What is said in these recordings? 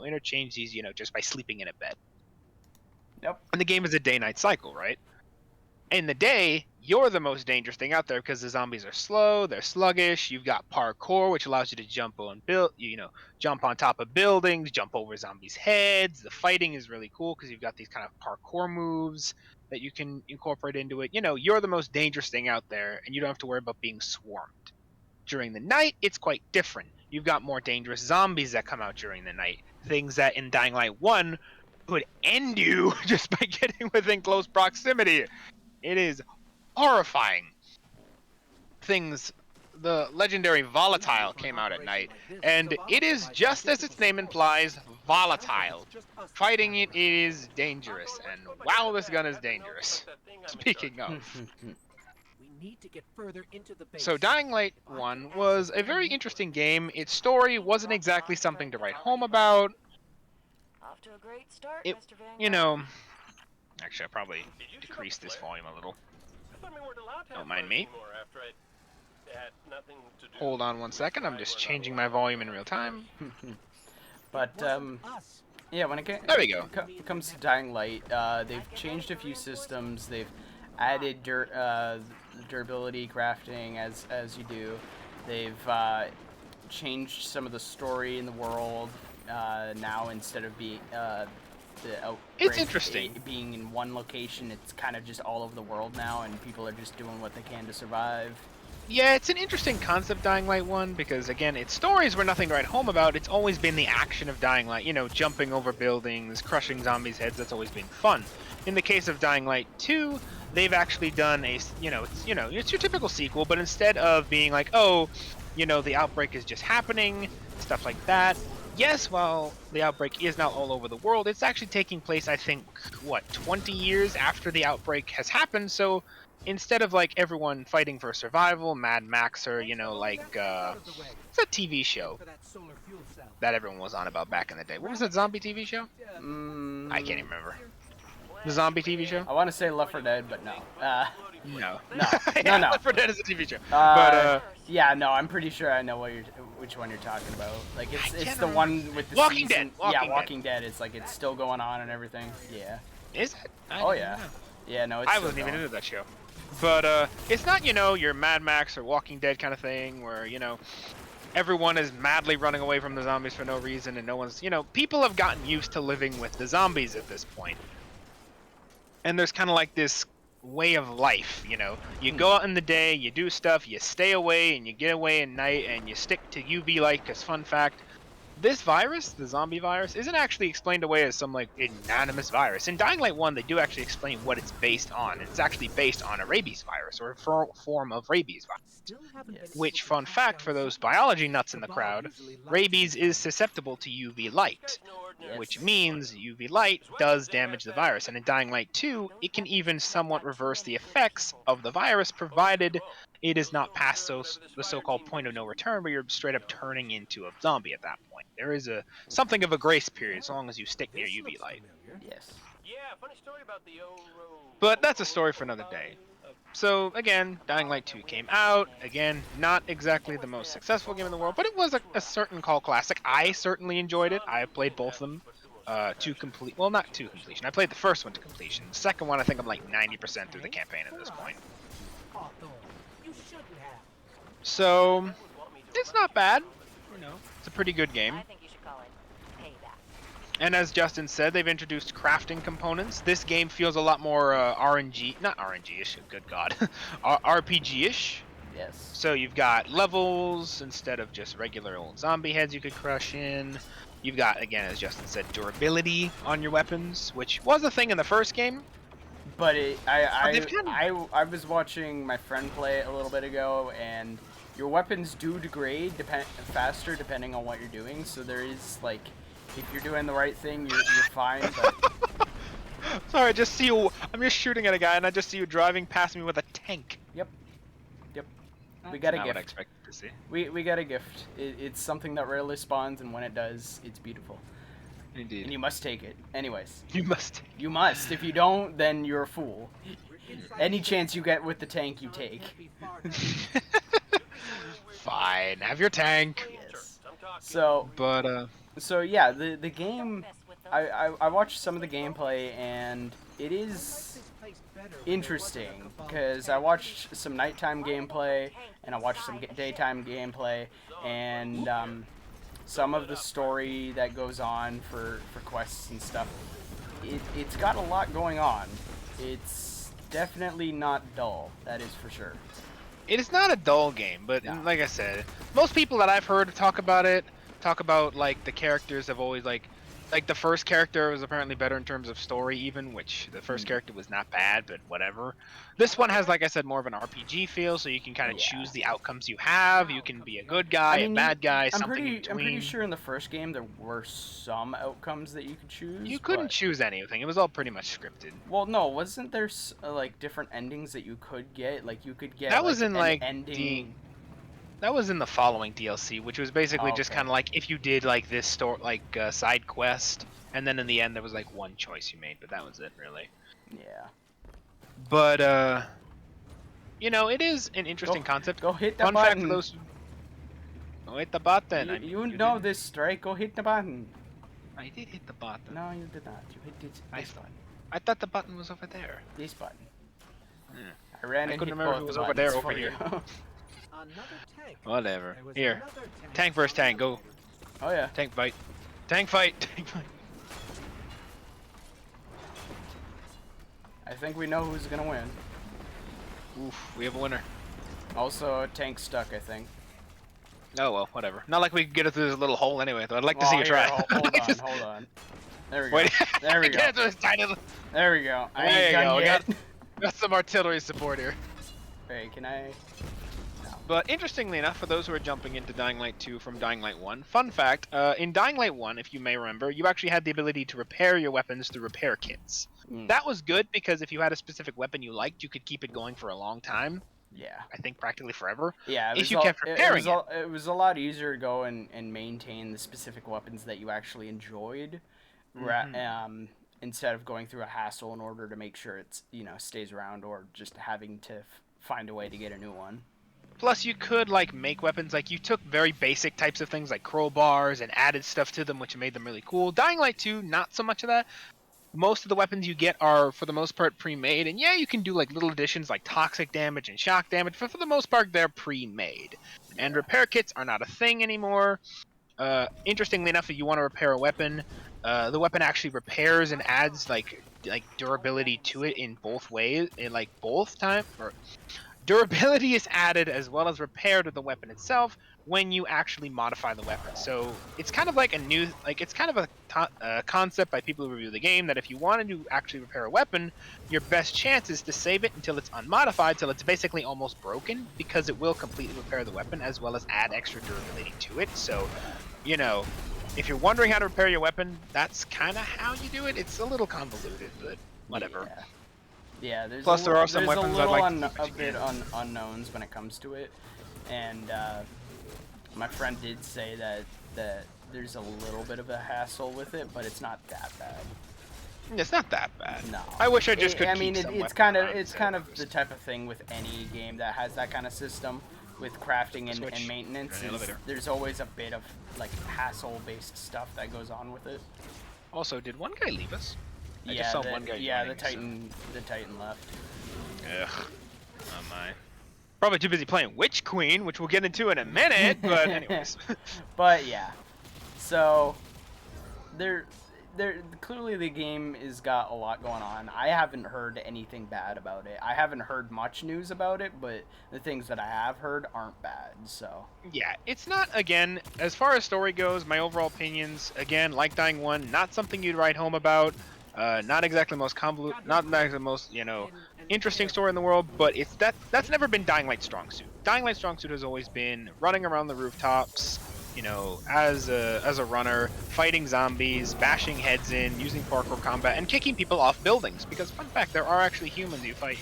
interchange these, just by sleeping in a bed. Yep. And the game is a day-night cycle, right? In the day, you're the most dangerous thing out there because the zombies are slow, they're sluggish. You've got parkour, which allows you to jump on top of buildings, jump over zombies' heads. The fighting is really cool because you've got these kind of parkour moves that you can incorporate into it. You're the most dangerous thing out there, and you don't have to worry about being swarmed. During the night, it's quite different. You've got more dangerous zombies that come out during the night. Things that in Dying Light 1 could end you just by getting within close proximity. It is horrifying. The legendary Volatile came out at night, and it is just as its name implies, volatile. Fighting it is dangerous, and wow, this gun is dangerous. Speaking of. So Dying Light 1 was a very interesting game. Its story wasn't exactly something to write home about. Off to a great start, It, Mr. Vanguard. Actually, I'll probably decrease this volume a little. Don't mind me. Hold on one second, I'm just changing my volume in real time. But, yeah, when there we go. Comes to Dying Light, they've changed a few systems. They've added durability crafting as you do. They've changed some of the story in the world. Now instead of being it's interesting being in one location, it's kind of just all over the world now, and people are just doing what they can to survive. Yeah, it's an interesting concept, Dying Light 1, because again, its stories were nothing to write home about. It's always been the action of Dying Light, jumping over buildings, crushing zombies' heads. That's always been fun. In the case of Dying Light 2, they've actually done it's your typical sequel, but instead of being like, oh, the outbreak is just happening, stuff like that. Yes, while the outbreak is now all over the world, it's actually taking place, I think, 20 years after the outbreak has happened. So instead of everyone fighting for survival, Mad Max, or it's a TV show that everyone was on about back in the day. What was that zombie TV show? I can't even remember. The zombie TV show? I want to say Left 4 Dead, but no. No. No. Left 4 Dead is a TV show. Yeah, no, I'm pretty sure I know which one you're talking about. Like, it's the one with the Walking season. Dead. Walking Dead. It's like it's still going on and everything. Yeah. Is it? Oh yeah. Yeah, no, it's I still wasn't even going. into that show. But it's not your Mad Max or Walking Dead kind of thing where everyone is madly running away from the zombies for no reason, and no one's people have gotten used to living with the zombies at this point. And there's kind of like this way of life, you go out in the day, you do stuff, you stay away, and you get away at night, and you stick to UV light. Because fun fact, this virus, the zombie virus, isn't actually explained away as some inanimous virus. In Dying Light 1, they do actually explain what it's based on. It's actually based on a rabies virus, or a form of rabies virus. Yes. Which, fun fact for those biology nuts in the crowd, rabies is susceptible to UV light. Yes. Which means UV light does damage the virus. And in Dying Light 2, it can even somewhat reverse the effects of the virus, provided it is not past the so-called point of no return, where you're straight up turning into a zombie at that point. There is something of a grace period, so long as you stick near UV light. Yes. But that's a story for another day. So, again, Dying Light 2 came out. Again, not exactly the most successful game in the world, but it was a certain call classic. I certainly enjoyed it. I played both of them to complete. Well, not to completion. I played the first one to completion. The second one, I think I'm 90% through the campaign at this point. So, it's not bad. It's a pretty good game. I think you should call it payback. And as Justin said, they've introduced crafting components. This game feels a lot more RNG, not RNG-ish, good god, RPG-ish. Yes. So you've got levels instead of just regular old zombie heads you could crush in. You've got, again, as Justin said, durability on your weapons, which was a thing in the first game. But I was watching my friend play it a little bit ago, and your weapons do degrade faster depending on what you're doing. So there is, if you're doing the right thing, you're fine. But sorry, I just see you. I'm just shooting at a guy, and I just see you driving past me with a tank. Yep. We got a Not gift. what I expected to see. We got a gift. It's something that rarely spawns, and when it does, it's beautiful. Indeed. And you must take it. Anyways. You must. You must. If you don't, then you're a fool. Any chance you get with the tank, you take. Fine, have your tank. Yes. So, But So yeah, the game, I watched some of the gameplay, and it is interesting because I watched some nighttime gameplay and I watched some daytime gameplay, and some of the story that goes on for quests and stuff. It's got a lot going on. It's definitely not dull, that is for sure. It is not a dull game, but No. like I said, most people that I've heard talk about it talk about like the characters have always like the first character was apparently better in terms of story even, which the first character was not bad, but whatever. This one has, like I said, more of an RPG feel, so you can kind of Yeah. choose the outcomes you have. You can be a good guy, I a mean, bad guy, I'm something in I'm pretty between. sure in the first game there were some outcomes that you could choose, You couldn't but choose anything. It was all pretty much scripted. well, no, wasn't there like different endings that you could get? Like you could get That like was in an like ending. that was in the following DLC, which was basically Oh, just okay. kind of like if you did like this side quest, and then in the end there was like one choice you made, but that was it really. Yeah. But it is an interesting concept. Go hit the Fun fact for button. those. Oh, hit the button. You know this, Strike. Go hit the button. I did hit the button. No, you did not. You hit this button. I thought the button was over there. This button. Yeah. I ran I and couldn't hit remember if both it was the over there or buttons over for here. you. Whatever. Here. Tank versus tank. Go. Oh yeah. Tank fight. Tank fight. Tank fight. I think we know who's gonna win. Oof. We have a winner. Also, tank stuck, I think. Oh well, whatever. Not like we could get it through this little hole anyway. Though I'd like to see you try. Hold on. There we go. Wait. There we go. Get through this tiny little... There we go. I There ain't you done go. yet. Got some artillery support here. Wait, can I? But interestingly enough, for those who are jumping into Dying Light 2 from Dying Light 1, fun fact, in Dying Light 1, if you may remember, you actually had the ability to repair your weapons through repair kits. Mm. That was good because if you had a specific weapon you liked, you could keep it going for a long time. Yeah. I think practically forever. Yeah. If you kept repairing it. It was a lot easier to go and maintain the specific weapons that you actually enjoyed, instead of going through a hassle in order to make sure it's stays around, or just having to find a way to get a new one. Plus, you could make weapons. Like you took very basic types of things like crowbars and added stuff to them, which made them really cool. Dying Light 2, not so much of that. Most of the weapons you get are, for the most part, pre-made. And yeah, you can do little additions like toxic damage and shock damage, but for the most part, they're pre-made. And repair kits are not a thing anymore. Interestingly enough, if you want to repair a weapon, the weapon actually repairs and adds durability to it in both ways. In both times. Durability is added as well as repair to the weapon itself when you actually modify the weapon. So it's kind of like it's kind of a concept by people who review the game that if you wanted to actually repair a weapon, your best chance is to save it until it's unmodified, till it's basically almost broken, because it will completely repair the weapon as well as add extra durability to it. So, if you're wondering how to repair your weapon, that's kind of how you do it. It's a little convoluted, but whatever. Yeah. Yeah, Plus, there are some weapons I'd like to a bit unknowns when it comes to it, and my friend did say that there's a little bit of a hassle with it, but it's not that bad. It's not that bad. No. I wish I just could. I mean, keep some it's weapons kind of around it's instead kind of of the type of thing with any game that has that kind of system with crafting and maintenance. There's always a bit of hassle-based stuff that goes on with it. Also, did one guy leave us? I just Yeah, saw one guy. yeah, the joining, Titan left. Ugh. Oh my. Probably too busy playing Witch Queen, which we'll get into in a minute, but anyways. But yeah. So there clearly the game has got a lot going on. I haven't heard anything bad about it. I haven't heard much news about it, but the things that I have heard aren't bad. So yeah, it's not, again, as far as story goes, my overall opinions, again, like Dying 1, not something you'd write home about. Not exactly the most convoluted, not exactly the most, interesting story in the world, but that's never been Dying Light's strong suit. Dying Light's strong suit has always been running around the rooftops, as a runner, fighting zombies, bashing heads in, using parkour combat, and kicking people off buildings. Because, fun fact, there are actually humans you fight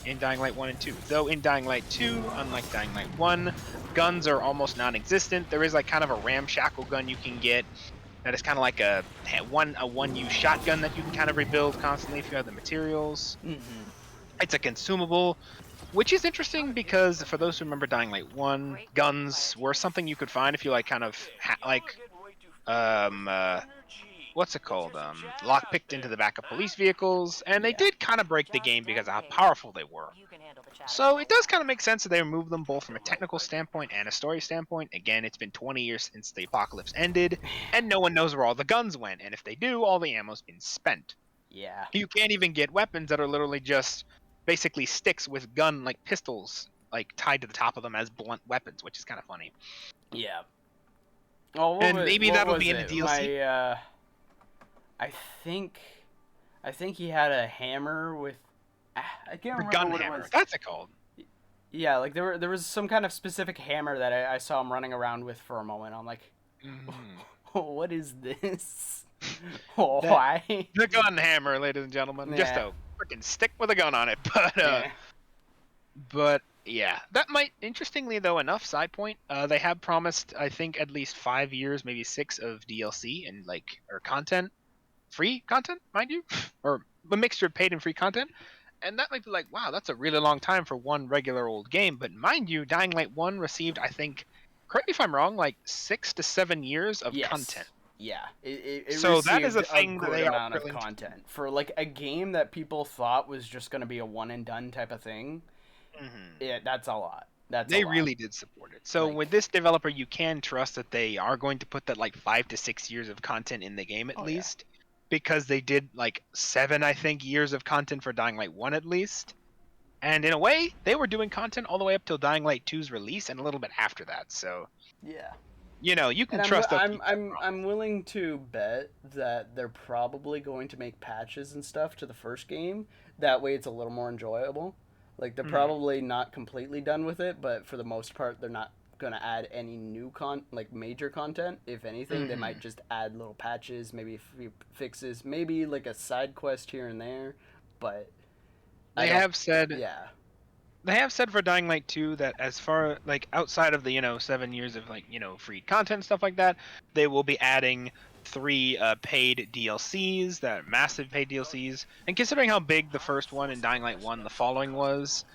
in Dying Light 1 and 2. Though in Dying Light 2, unlike Dying Light 1, guns are almost non-existent. There is kind of a ramshackle gun you can get that is kind of like a one-use shotgun that you can kind of rebuild constantly if you have the materials. Mm-hmm. It's a consumable, which is interesting because for those who remember Dying Light 1, guns were something you could find if you what's it called? Lockpicked into the back of police vehicles, and they Yeah. did kind of break the game because of how powerful they were. You can handle the chatter So on it my does watch. kind of make sense that they removed them both from a technical standpoint and a story standpoint. Again, it's been 20 years since the apocalypse ended, and no one knows where all the guns went, and if they do, all the ammo's been spent. Yeah. You can't even get weapons that are literally just basically sticks with gun like pistols like tied to the top of them as blunt weapons, which is kind of funny. Yeah. Oh, And maybe what that'll was be in the it? DLC. I think, I think he had a hammer with. I can't The remember gun what hammer. it was. That's it called. Yeah, like there was some kind of specific hammer that I saw him running around with for a moment. I'm like, what is this? Why? The gun hammer, ladies and gentlemen. Just Yeah. a freaking stick with a gun on it. Yeah. But yeah, that might, interestingly though enough, side point, they have promised, I think, at least 5 years, maybe 6 of DLC and or content, free content, mind you, or a mixture of paid and free content. And that might be like, wow, that's a really long time for one regular old game. But mind you, Dying Light 1 received, I think, correct me if I'm wrong, like 6 to 7 years of Yes. content. Yeah, it So that is received a thing that good they are amount of willing to do. content for like a game that people thought was just going to be a one and done type of thing. Yeah, that's a lot. They really did support it. So Like- with this developer, you can trust that they are going to put that like 5 to 6 years of content in the game at Oh, yeah. least, because they did like 7, I think, years of content for Dying Light 1 at least. And in a way, they were doing content all the way up till Dying Light 2's release and a little bit after that. So, Yeah. you know, you can And trust I'm, that. I'm willing to bet that they're probably going to make patches and stuff to the first game. That way it's a little more enjoyable. Like they're probably not completely done with it, but for the most part they're not going to add any new major content. If anything, they might just add little patches, maybe a few fixes, maybe like a side quest here and there, but They have said yeah. They have said for Dying Light 2 that as far like outside of the 7 years of free content and stuff like that, they will be adding 3 paid DLCs, that massive paid DLCs. And considering how big the first one in Dying Light 1 the following was,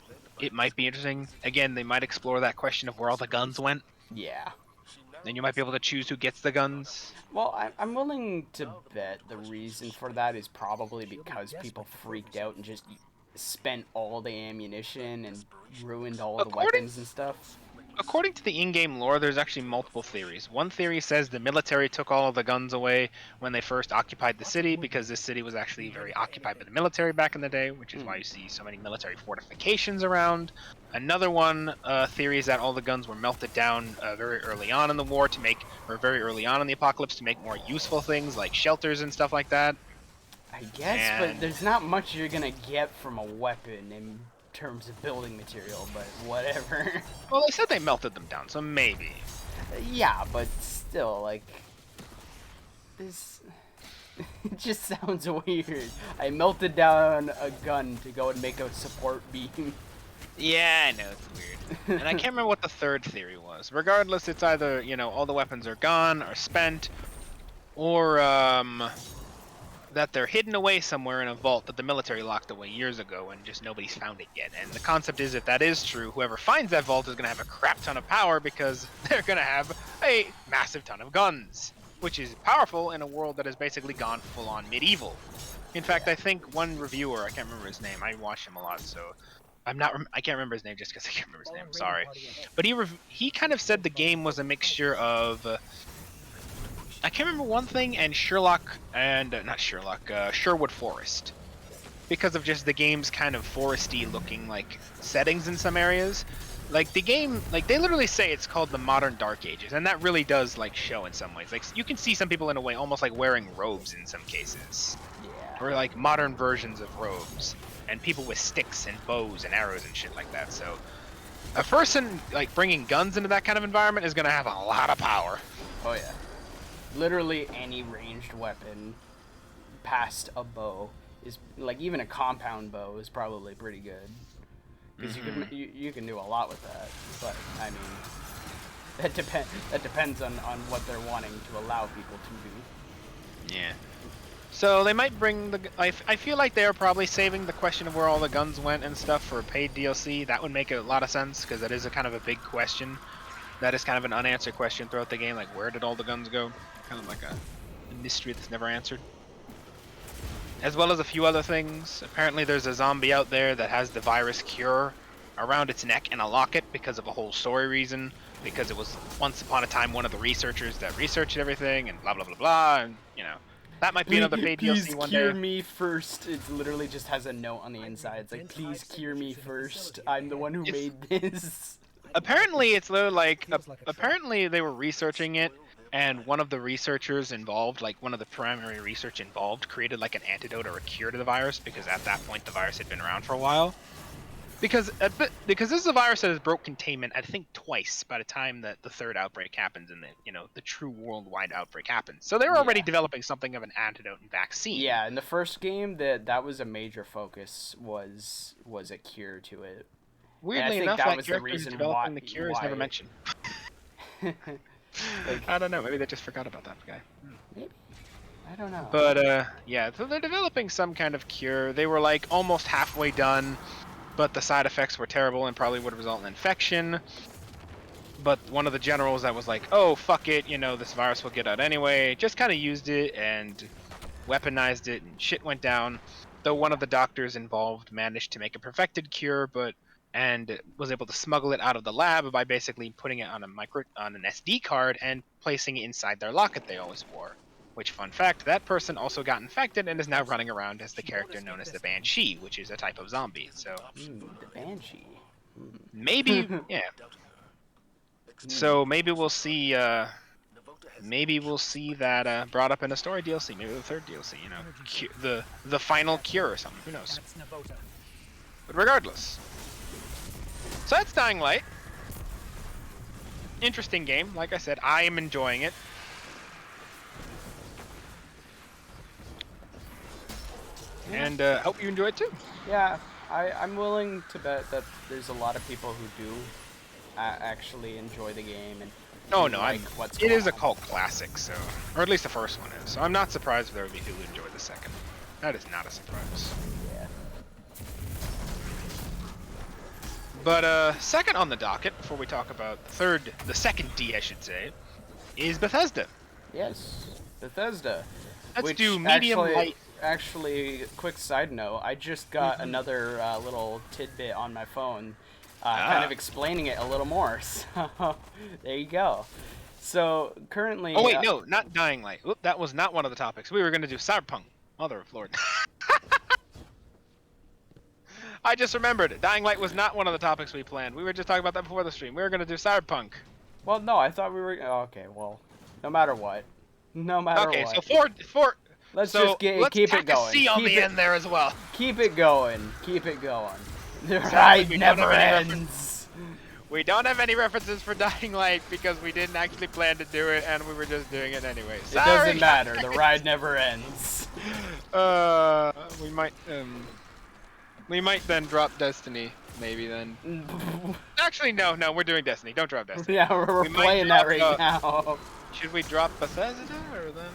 it might be interesting. Again, they might explore that question of where all the guns went. Yeah. Then you might be able to choose who gets the guns. Well, I'm willing to bet the reason for that is probably because people freaked out and just spent all the ammunition and ruined all the weapons and stuff. According to the in-game lore, there's actually multiple theories. One theory says the military took all of the guns away when they first occupied the city, because this city was actually very occupied by the military back in the day, which is why you see so many military fortifications around. Another one theory is that all the guns were melted down very early on in the war very early on in the apocalypse to make more useful things like shelters and stuff like that. I guess, but there's not much you're gonna get from a weapon in terms of building material, but whatever. Well, they said they melted them down, so maybe. Yeah, but still, like, this... it just sounds weird. I melted down a gun to go and make a support beam. Yeah, I know, it's weird. And I can't remember what the third theory was. Regardless, it's either, all the weapons are gone or spent, or, that they're hidden away somewhere in a vault that the military locked away years ago and just nobody's found it yet. And the concept is, if that is true, whoever finds that vault is going to have a crap ton of power because they're going to have a massive ton of guns, which is powerful in a world that has basically gone full-on medieval. In fact, I think one reviewer, I can't remember his name, I watch him a lot, so I can't remember his name just because I can't remember his name, sorry. But he kind of said the game was a mixture of... I can't remember one thing, and Sherwood Forest. Because of just the game's kind of foresty looking like settings in some areas. Like the game, like they literally say it's called the modern Dark Ages, and that really does like show in some ways. Like you can see some people in a way almost like wearing robes in some cases. Yeah. Or like modern versions of robes. And people with sticks and bows and arrows and shit like that. So a person like bringing guns into that kind of environment is going to have a lot of power. Oh yeah. Literally any ranged weapon past a bow is like, even a compound bow is probably pretty good because you can do a lot with that. But I mean, that depends on what they're wanting to allow people to do. Yeah. So they might bring the... I feel like they are probably saving the question of where all the guns went and stuff for paid DLC. That would make a lot of sense because that is a kind of a big question. That is kind of an unanswered question throughout the game, like where did all the guns go? kind of like a mystery that's never answered. As well as a few other things. Apparently there's a zombie out there that has the virus cure around its neck in a locket because of a whole story reason. Because it was once upon a time one of the researchers that researched everything and blah blah blah blah, and you know. That might be another paid DLC one day. Please cure me first. It literally just has a note on the inside. It's like, please cure me first. I'm the one who made this. Apparently it's literally like, apparently they were researching it, and one of the researchers involved, like one of the primary research involved, created like an antidote or a cure to the virus, because at that point the virus had been around for a while. Because this is a virus that has broke containment, I think twice by the time that the third outbreak happens and the true worldwide outbreak happens. So they were already developing something of an antidote and vaccine. Yeah, in the first game, that was a major focus, was a cure to it. Weirdly enough, that character who's developing the cure is never mentioned. I don't know, maybe they just forgot about that guy. Maybe? I don't know. But yeah, so they're developing some kind of cure. They were like almost halfway done, but the side effects were terrible and probably would result in infection. But one of the generals that was like, oh, fuck it, this virus will get out anyway, just kind of used it and weaponized it, and shit went down. Though one of the doctors involved managed to make a perfected cure, and was able to smuggle it out of the lab by basically putting it on an SD card and placing it inside their locket they always wore. Which, fun fact, that person also got infected and is now running around as the character known as the Banshee, which is a type of zombie. So the Banshee. Maybe, yeah. So maybe we'll see. Maybe we'll see that brought up in a story DLC. Maybe the third DLC. The final cure or something. Who knows? But regardless, so that's Dying Light. Interesting game. Like I said, I am enjoying it. And hope you enjoy it too. Yeah, I'm willing to bet that there's a lot of people who do actually enjoy the game and it is a cult classic, so, or at least the first one is. So I'm not surprised if there would be people who enjoy the second. That is not a surprise. Yeah. But second on the docket, before we talk about the second D, I should say, is Bethesda. Yes, Bethesda. Let's do medium light. Actually, quick side note, I just got another little tidbit on my phone, kind of explaining it a little more. So, there you go. So, currently... Oh, wait, no, not Dying Light. Oop, that was not one of the topics. We were going to do Cyberpunk. Mother of Lord. I just remembered. Dying Light was not one of the topics we planned. We were just talking about that before the stream. We were going to do Cyberpunk. Well, no, I thought we were... Oh, okay, well, no matter what. No matter what. Okay, so four... Let's just keep it going. C on the end there as well. Keep it going. Keep it going. The ride never ends. We don't have any references for Dying Light because we didn't actually plan to do it, and we were just doing it anyway. It doesn't matter. The ride never ends. We might then drop Destiny. Maybe then. Actually, no, we're doing Destiny. Don't drop Destiny. Yeah, we're playing that right now. Should we drop Bethesda or then?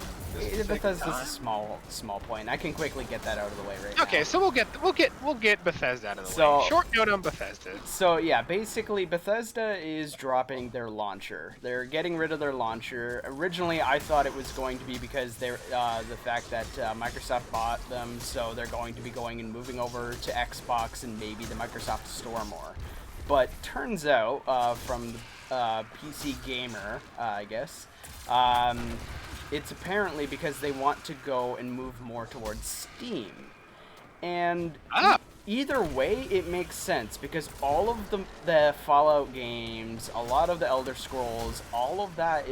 Bethesda's a small point. I can quickly get that out of the way right now. Okay, so we'll get Bethesda out of the way. Short note on Bethesda. So yeah, basically Bethesda is dropping their launcher. They're getting rid of their launcher. Originally, I thought it was going to be because they're the fact that Microsoft bought them, so they're going to be going and moving over to Xbox and maybe the Microsoft Store more. But turns out, from PC Gamer, I guess. It's apparently because they want to go and move more towards Steam. And either way, it makes sense, because all of the Fallout games, a lot of the Elder Scrolls, all of that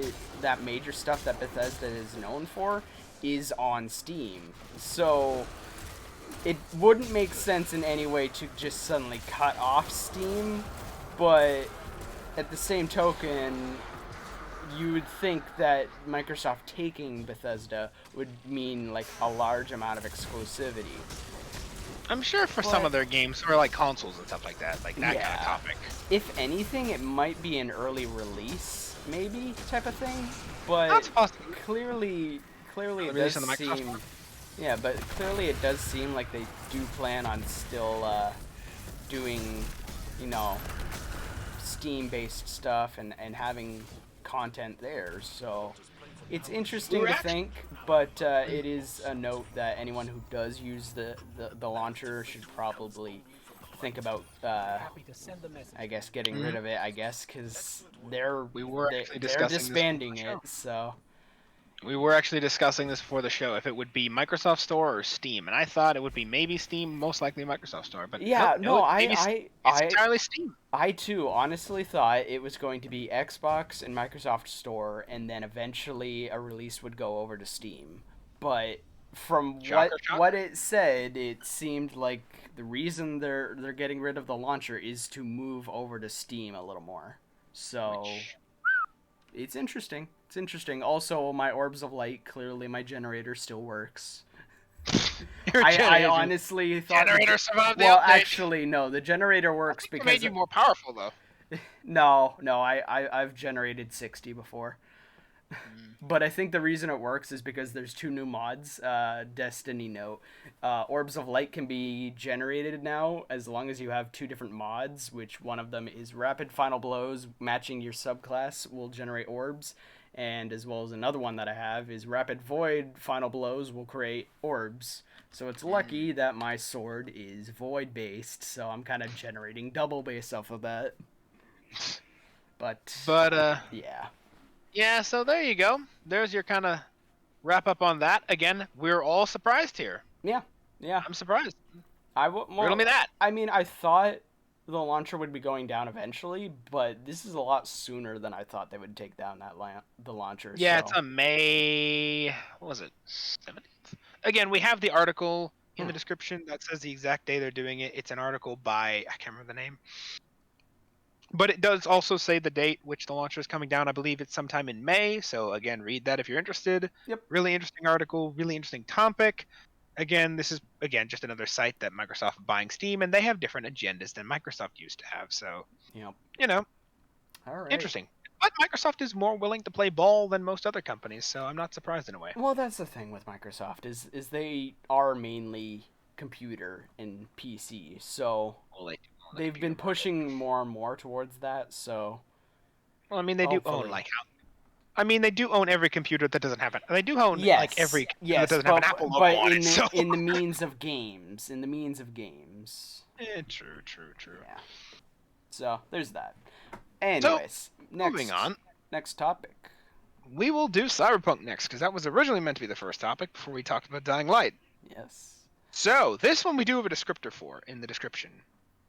major stuff that Bethesda is known for is on Steam. So it wouldn't make sense in any way to just suddenly cut off Steam, but at the same token, you would think that Microsoft taking Bethesda would mean like a large amount of exclusivity. I'm sure for some of their games, or like consoles and stuff like that, like that kind of topic. If anything, it might be an early release, maybe, type of thing. But that's possible. Clearly it does seem... Yeah, but clearly it does seem like they do plan on still doing, Steam-based stuff and having content there, so It's interesting to think, but it is a note that anyone who does use the launcher should probably think about, I guess, getting rid of it. I guess because they're disbanding it. So we were actually discussing this before the show, if it would be Microsoft Store or Steam, and I thought it would be maybe Steam, most likely Microsoft Store, but yeah, nope, it's entirely Steam. I too honestly thought it was going to be Xbox and Microsoft Store, and then eventually a release would go over to Steam. But from what it said, it seemed like the reason they're getting rid of the launcher is to move over to Steam a little more. So it's interesting. It's interesting. Also, my orbs of light, clearly my generator still works. I honestly thought generator survived the well, update. Actually, no. The generator works because it made you more powerful, though. No. I've generated 60 before. But I think the reason it works is because there's 2 new mods. Destiny note. Orbs of light can be generated now as long as you have 2 different mods, which one of them is rapid final blows, matching your subclass will generate orbs. And as well as another one that I have is rapid void final blows will create orbs. So it's lucky that my sword is void based, so I'm kind of generating double based off of that. But yeah. Yeah, so there you go. There's your kind of wrap up on that. Again, we're all surprised here. Yeah. I'm surprised. Riddle me that. I mean, I thought the launcher would be going down eventually, but this is a lot sooner than I thought they would take down the launcher. Yeah, so. It's on May, what was it, 17th? Again, we have the article in the description that says the exact day they're doing it. It's an article by, I can't remember the name. But it does also say the date which the launcher is coming down. I believe it's sometime in May. So again, read that if you're interested. Yep. Really interesting article, really interesting topic. Again, this is just another site that Microsoft buying Steam, and they have different agendas than Microsoft used to have. So, yep. All right. Interesting. But Microsoft is more willing to play ball than most other companies, so I'm not surprised in a way. Well, that's the thing with Microsoft is they are mainly computer and PC, so they've been pushing more and more towards that. So, well, I mean, they do own they do own every computer that doesn't have it. They do own every computer that doesn't have an Apple logo on it. So. In the means of games. True. Yeah. So there's that. Anyways, moving on. Next topic. We will do Cyberpunk next, because that was originally meant to be the first topic before we talked about Dying Light. Yes. So this one we do have a descriptor for in the description,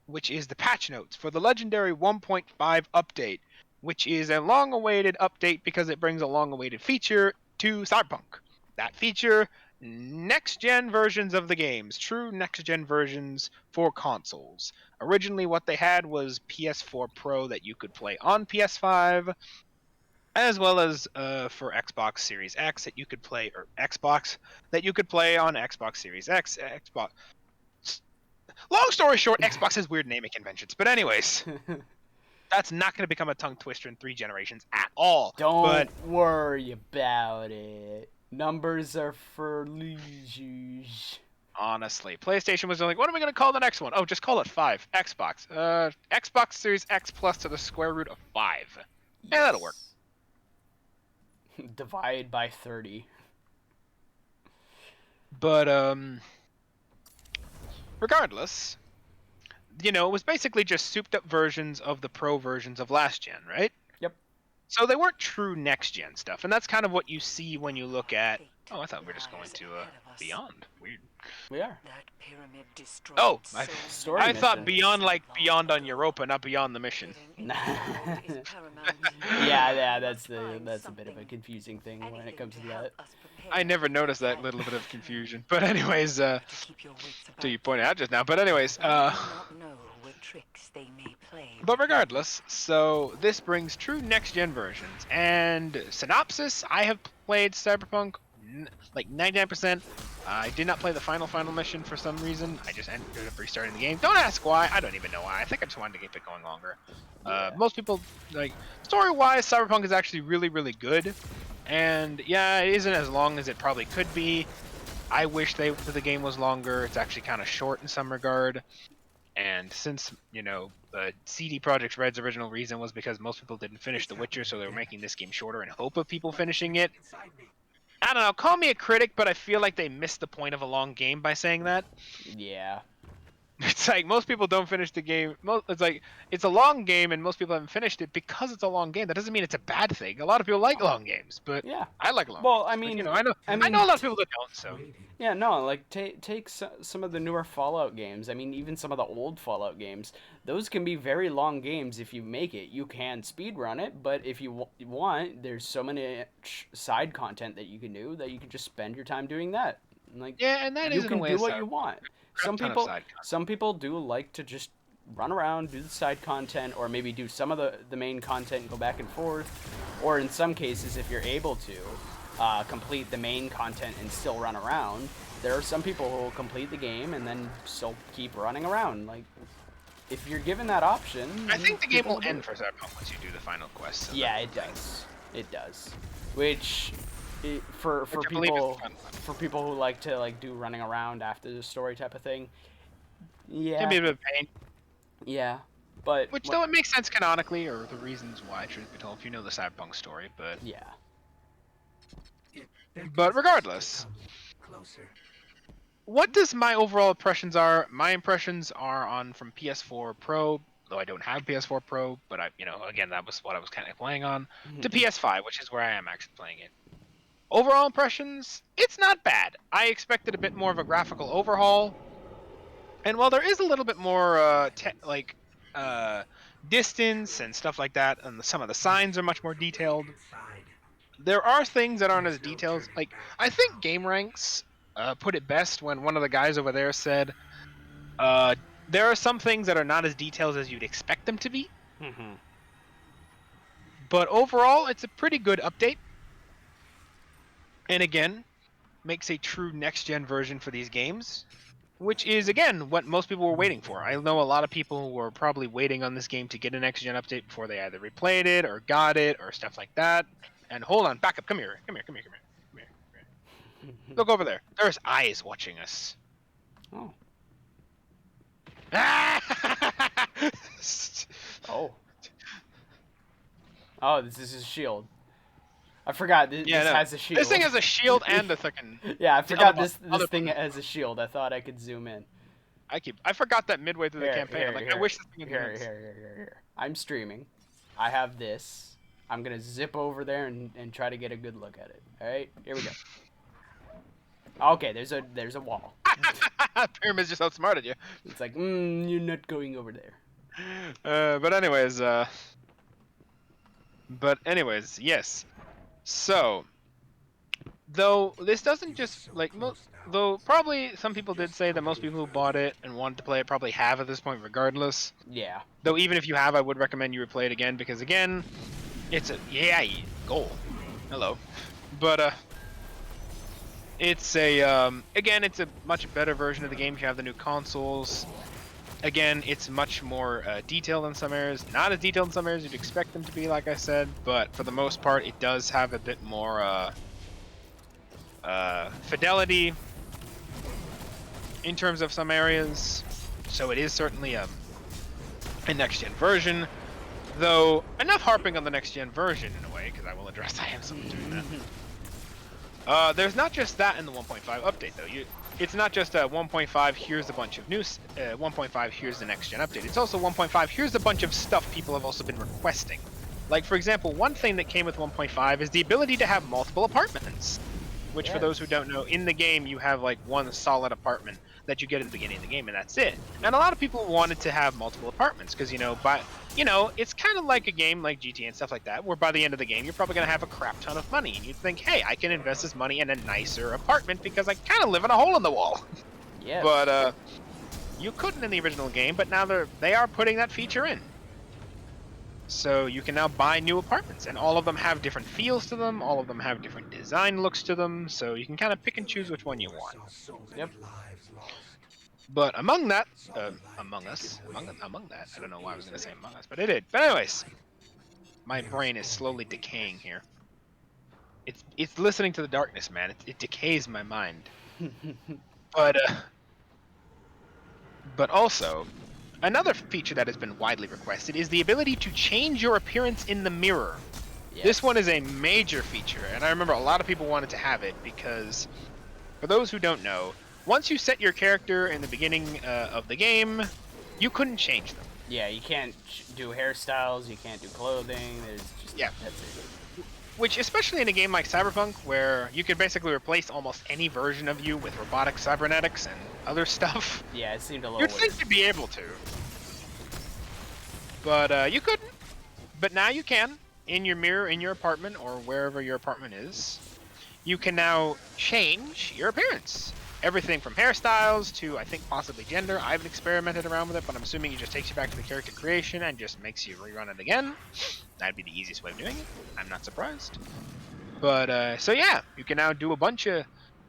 which is the patch notes for the legendary 1.5 update, which is a long-awaited update because it brings a long-awaited feature to Cyberpunk. That feature, next-gen versions of the games, true next-gen versions for consoles. Originally what they had was PS4 Pro that you could play on PS5, as well as for Xbox Series X that you could play, or Xbox, that you could play on Xbox Series X, Xbox... Long story short, Xbox has weird naming conventions. But anyways... That's not going to become a tongue twister in 3 generations at all. Don't worry about it. Numbers are for losers. Honestly, PlayStation was like, what are we going to call the next one? Oh, just call it 5. Xbox. Xbox Series X Plus to the square root of 5. Yes. Yeah, that'll work. Divide by 30. But, regardless... it was basically just souped up versions of the pro versions of last gen, right? Yep. So they weren't true next gen stuff, and that's kind of what you see when you look at... Oh, I thought we were just going to Beyond. Weird. We are. Oh, I thought Beyond like Beyond on Europa, not Beyond the mission. yeah, that's a bit of a confusing thing when it comes to that. I never noticed that little bit of confusion. But anyways, so you pointed out just now. But anyways, but regardless, so this brings true next-gen versions. And synopsis, I have played Cyberpunk like 99%. I did not play the final mission for some reason. I just ended up restarting the game. Don't ask why. I don't even know why. I think I just wanted to keep it going longer. Most people, like, story-wise, Cyberpunk is actually really, really good. And yeah, it isn't as long as it probably could be. I wish the game was longer. It's actually kind of short in some regard. And since, CD Projekt Red's original reason was because most people didn't finish The Witcher, so they were making this game shorter in hope of people finishing it. I don't know, call me a critic, but I feel like they missed the point of a long game by saying that. Yeah. It's like most people don't finish the game. It's like it's a long game, and most people haven't finished it because it's a long game. That doesn't mean it's a bad thing. A lot of people like long games, but Yeah. I like long Well, games. I But, mean, I know a lot of people that don't. So yeah, no, like take some of the newer Fallout games. I mean, even some of the old Fallout games. Those can be very long games if you make it. You can speedrun it, but if you want, there's so many side content that you can do that you can just spend your time doing that. Like, yeah, and that you is in a can way do a what you want. crap ton of side content. Some people do like to just run around, do the side content, or maybe do some of the main content and go back and forth. Or in some cases, if you're able to, complete the main content and still run around. There are some people who will complete the game and then still keep running around. Like, if you're given that option, I think the game will do end it. for Cyberpunk once you do the final quest. So Yeah, it does. It does. Which, for Which I believe is people the fun one. for people who like to do running around after the story type of thing, Can yeah, be a bit of a pain. yeah. But Which though it makes sense canonically, or the reasons why, truth be told, if you know the Cyberpunk story. yeah. But regardless, what does my overall impressions are? My impressions are on from PS4 Pro, though I don't have PS4 Pro, but again, that was what I was kind of playing on, to PS5, which is where I am actually playing it. Overall impressions, it's not bad. I expected a bit more of a graphical overhaul, and while there is a little bit more distance and stuff like that, and some of the signs are much more detailed, there are things that aren't as detailed. Like, I think Game Ranks put it best when one of the guys over there said, there are some things that are not as detailed as you'd expect them to be, but overall, it's a pretty good update. And again, makes a true next-gen version for these games, which is, again, what most people were waiting for. I know a lot of people were probably waiting on this game to get a next-gen update before they either replayed it or got it or stuff like that. And hold on, back up, come here. Look over there. There's eyes watching us. Oh. Ah! Oh. Oh, this is his shield. I forgot this has a shield. This thing has a shield and a fucking. Yeah, I forgot this other thing button. has a shield. I thought I could zoom in. I forgot that midway through the campaign. I'm like, I wish this thing had Here. I'm streaming. I have this. I'm gonna zip over there and try to get a good look at it. All right, here we go. Okay, there's a wall. Pyramid's just outsmarted you. It's like, you're not going over there. But anyways, yes. So, though this doesn't just though probably some people did say that most people who bought it and wanted to play it probably have at this point, regardless. Yeah. Though even if you have, I would recommend you replay it again because again, it's a goal. Hello, but it's again, it's a much better version of the game if you have the new consoles. Again, it's much more detailed in some areas. Not as detailed in some areas you'd expect them to be, like I said, but for the most part, it does have a bit more fidelity in terms of some areas. So it is certainly a next-gen version, though enough harping on the next-gen version in a way, because I will address I am something doing that. There's not just that in the 1.5 update, though. It's not just 1.5, here's a bunch of news, 1.5, here's the next gen update. It's also 1.5, here's a bunch of stuff people have also been requesting. Like, for example, one thing that came with 1.5 is the ability to have multiple apartments. Which, for those who don't know, in the game you have like one solid apartment that you get at the beginning of the game, and that's it. And a lot of people wanted to have multiple apartments, because, it's kind of like a game like GTA and stuff like that, where by the end of the game, you're probably going to have a crap ton of money, and you think, hey, I can invest this money in a nicer apartment because I kind of live in a hole in the wall. Yes. But, you couldn't in the original game, but now they are putting that feature in. So you can now buy new apartments, and all of them have different feels to them, all of them have different design looks to them, so you can kind of pick and choose which one you want. Yep. But among that, among that, I don't know why I was going to say among us, but it did. But anyways, my brain is slowly decaying here. It's listening to the darkness, man. It decays my mind. But also, Another feature that has been widely requested is the ability to change your appearance in the mirror. Yes. This one is a major feature, and I remember a lot of people wanted to have it because, for those who don't know, once you set your character in the beginning of the game, you couldn't change them. Yeah, you can't do hairstyles, you can't do clothing, there's just, Yeah. that's it. Which, especially in a game like Cyberpunk, where you could basically replace almost any version of you with robotic cybernetics and other stuff, Yeah, it seemed a little you'd weird. think you'd be able to. But you couldn't. But now you can. In your mirror, in your apartment, or wherever your apartment is, you can now change your appearance. Everything from hairstyles to, I think, possibly gender. I haven't experimented around with it, but I'm assuming it just takes you back to the character creation and just makes you rerun it again. That'd be the easiest way of doing it. I'm not surprised. But, so yeah, you can now do a bunch of...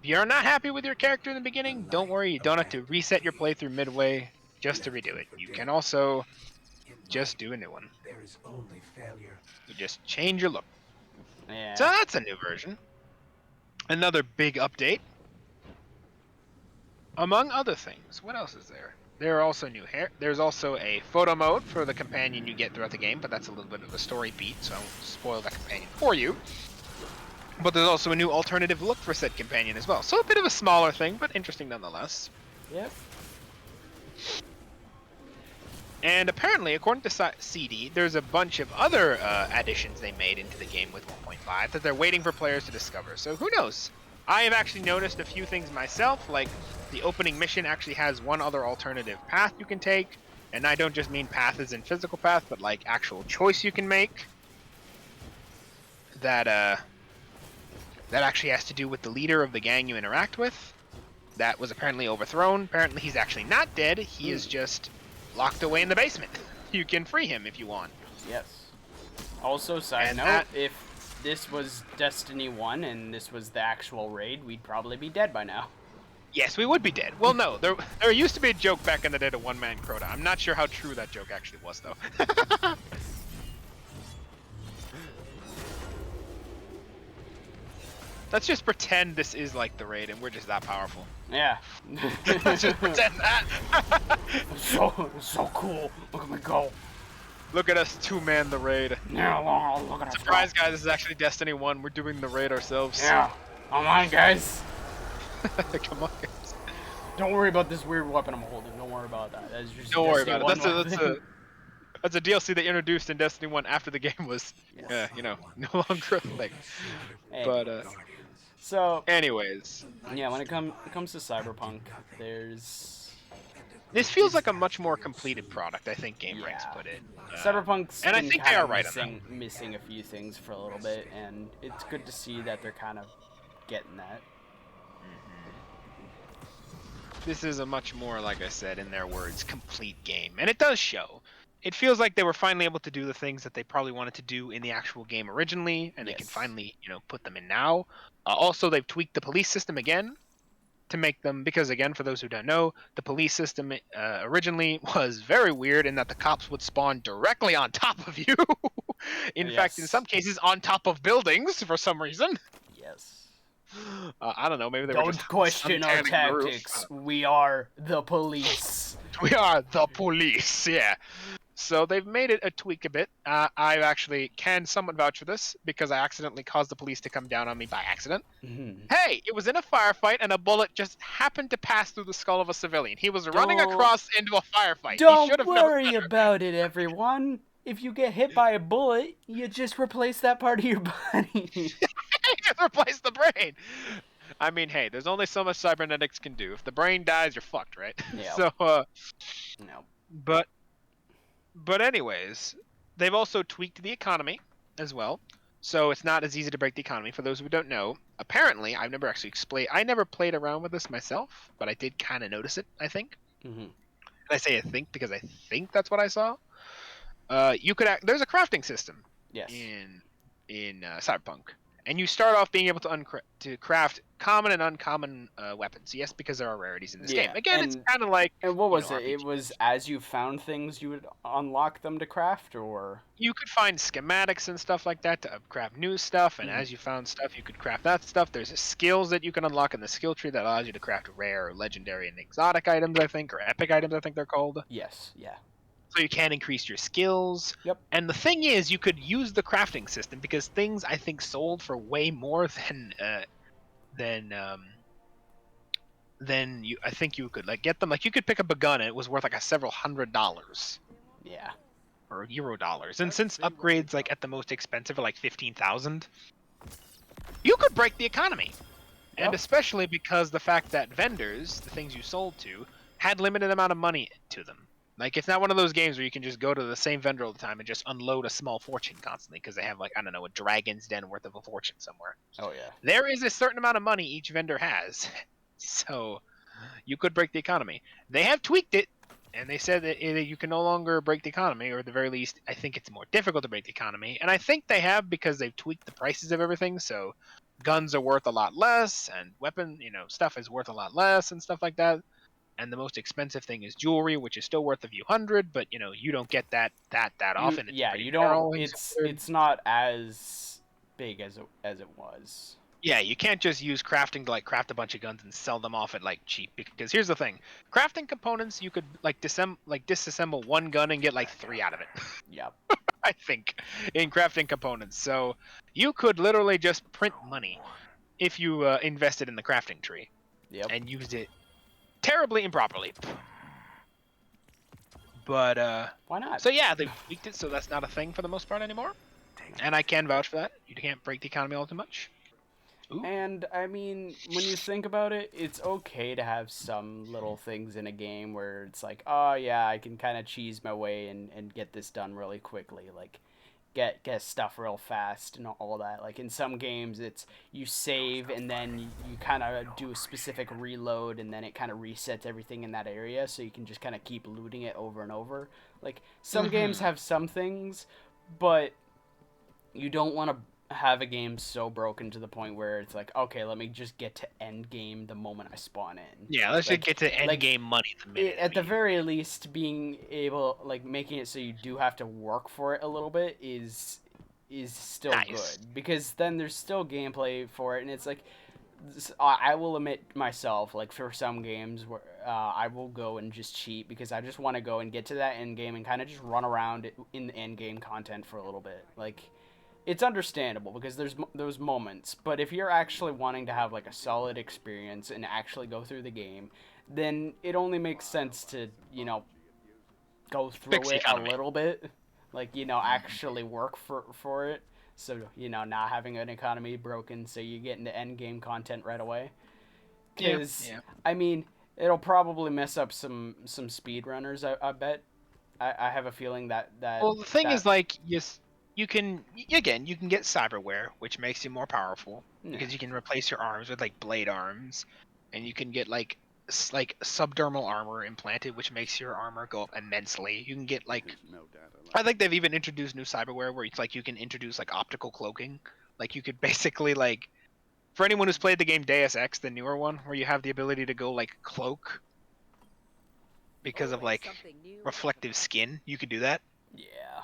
If you're not happy with your character in the beginning, don't worry. You don't have to reset your playthrough midway just to redo it. You can also just do a new one. There is only failure. You just change your look. Yeah. So that's a new version. Another big update. Among other things, what else is there? There are also new hair. There's also a photo mode for the companion you get throughout the game, but that's a little bit of a story beat, so I won't spoil that companion for you. But there's also a new alternative look for said companion as well. So a bit of a smaller thing, but interesting nonetheless. Yep. And apparently, according to CD, there's a bunch of other additions they made into the game with 1.5 that they're waiting for players to discover. So who knows? I have actually noticed a few things myself, like the opening mission actually has one other alternative path you can take. And I don't just mean path as in physical path, but like actual choice you can make. That actually has to do with the leader of the gang you interact with. That was apparently overthrown. Apparently he's actually not dead. He is just locked away in the basement. You can free him if you want. Yes. Also, side And note, if this was Destiny 1 and this was the actual raid, we'd probably be dead by now. Yes, we would be dead. Well, no, there used to be a joke back in the day to one-man Crota. I'm not sure how true that joke actually was, though. Let's just pretend this is like the raid and we're just that powerful. Yeah. Let's just pretend that. so cool. Look at me go. Look at us two-man the raid. Yeah, look at us Surprise, guys, this is actually Destiny 1. We're doing the raid ourselves. Yeah. Come on, guys. Come on, guys. Don't worry about this weird weapon I'm holding. Don't worry about that. That's just Don't worry Destiny about it. 1 That's a DLC they introduced in Destiny 1 after the game was, Yes. no longer a thing. Hey. But, So, anyways. yeah, when it comes to Cyberpunk, there's... This feels like a much more completed product, I think Game Ranks Yeah. put it. Cyberpunk's and I been think kind they are of right on missing a few things for a little bit, and it's good to see that they're kind of getting that. This is a much more, like I said, in their words, complete game. And it does show. It feels like they were finally able to do the things that they probably wanted to do in the actual game originally, and they can Yes. finally, put them in now. Also, they've tweaked the police system again to make them, because again, for those who don't know, the police system originally was very weird in that the cops would spawn directly on top of you. In fact, in Yes. some cases, on top of buildings for some reason. Yes. I don't know, maybe they were Don't just question our suntanning the roof. tactics. We are the police. We are the police, yeah. So they've made it a tweak a bit. I actually can somewhat vouch for this because I accidentally caused the police to come down on me by accident. Hey, it was in a firefight and a bullet just happened to pass through the skull of a civilian. He was running Don't- across into a firefight. He Don't should have known worry better. about it, everyone. If you get hit by a bullet, you just replace that part of your body. Just replace the brain. I mean, hey, there's only so much cybernetics can do. If the brain dies, you're fucked, right? Yeah. So, No. But anyways, they've also tweaked the economy as well. So it's not as easy to break the economy. For those who don't know, apparently, I've never actually explained. I never played around with this myself, but I did kind of notice it, I think. Mm-hmm. And I say I think because I think that's what I saw. There's a crafting system Yes. in Cyberpunk. And you start off being able to craft common and uncommon weapons. Yes, because there are rarities in this game. Again, it's kind of like... And what was it? RPG. It was as you found things, you would unlock them to craft, or... You could find schematics and stuff like that to craft new stuff, and as you found stuff, you could craft that stuff. There's skills that you can unlock in the skill tree that allows you to craft rare, legendary, and exotic items, I think, or epic items, I think they're called. Yes, yeah. so you can increase your skills. Yep. And the thing is, you could use the crafting system because things I think sold for way more than you. I think you could like get them. Like you could pick up a gun and it was worth like several $100s Yeah. or Euro dollars. And since upgrades like at the most expensive are like 15,000, you could break the economy. And Yep. especially because the fact that vendors, the things you sold to, had limited amount of money to them. Like it's not one of those games where you can just go to the same vendor all the time and just unload a small fortune constantly because they have like, I don't know, a dragon's den worth of a fortune somewhere. Oh yeah. There is a certain amount of money each vendor has. So you could break the economy. They have tweaked it, and they said that you can no longer break the economy, or at the very least, I think it's more difficult to break the economy. And I think they have because they've tweaked the prices of everything. So guns are worth a lot less, and weapon, stuff is worth a lot less, and stuff like that. And the most expensive thing is jewelry, which is still worth a few hundred, but you don't get that often. It's pretty You rare, don't. always. It's not as big as it was. Yeah, you can't just use crafting to like craft a bunch of guns and sell them off at like cheap. Because here's the thing: crafting components, you could like disassemble one gun and get like 3 out of it. Yep. I think in crafting components. So you could literally just print money if you invested in the crafting tree Yep. and used it terribly improperly. But Why not? so yeah, they tweaked it so that's not a thing for the most part anymore. And I can vouch for that. You can't break the economy all too much. Ooh. And I mean, when you think about it, it's okay to have some little things in a game where it's like, oh yeah, I can kind of cheese my way and get this done really quickly, like get stuff real fast and all that. Like in some games, it's you save and then you kind of do a specific reload and then it kind of resets everything in that area, so you can just kind of keep looting it over and over. Like some games have some things, but you don't want to have a game so broken to the point where it's like, okay, let me just get to end game the moment I spawn in. Yeah, let's Like- just get to end like, game money the minute. At the very least, being able, like, making it so you do have to work for it a little bit is still Nice. good, because then there's still gameplay for it, and it's like, I will admit myself, like, for some games where I will go and just cheat because I just want to go and get to that end game and kind of just run around in the end game content for a little bit. Like, it's understandable because there's those moments, but if you're actually wanting to have like a solid experience and actually go through the game, then it only makes sense to, go through Fix the it a economy. little bit, like, actually work for it. So, not having an economy broken so you get into end game content right away. Because, Yeah. I mean, it'll probably mess up some speedrunners, I bet. I have a feeling that Well, the thing that- is, like, you can get cyberware, which makes you more powerful Yeah. because you can replace your arms with like blade arms, and you can get like subdermal armor implanted, which makes your armor go up immensely. You can get like, I think they've even introduced new cyberware where it's like you can introduce like optical cloaking. Like you could basically like, for anyone who's played the game Deus Ex, the newer one, where you have the ability to go like cloak because of like reflective skin, you could do that. Yeah.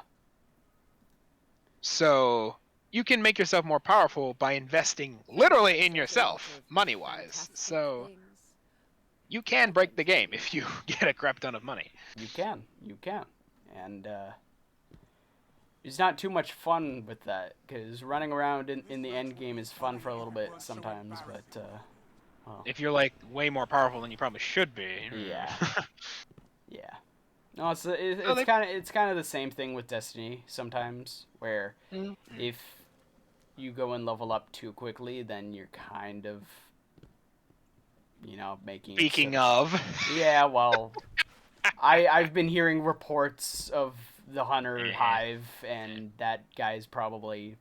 So you can make yourself more powerful by investing literally in yourself, money-wise. So you can break the game if you get a crap ton of money. You can. And it's not too much fun with that, because running around in the end game is fun for a little bit sometimes, but If you're like way more powerful than you probably should be. Yeah. yeah. No, it's they- kind of the same thing with Destiny sometimes, where if you go and level up too quickly, then you're kind of, making. Speaking of, Yeah, well, I've been hearing reports of the Hunter Hive, and that guy's probably.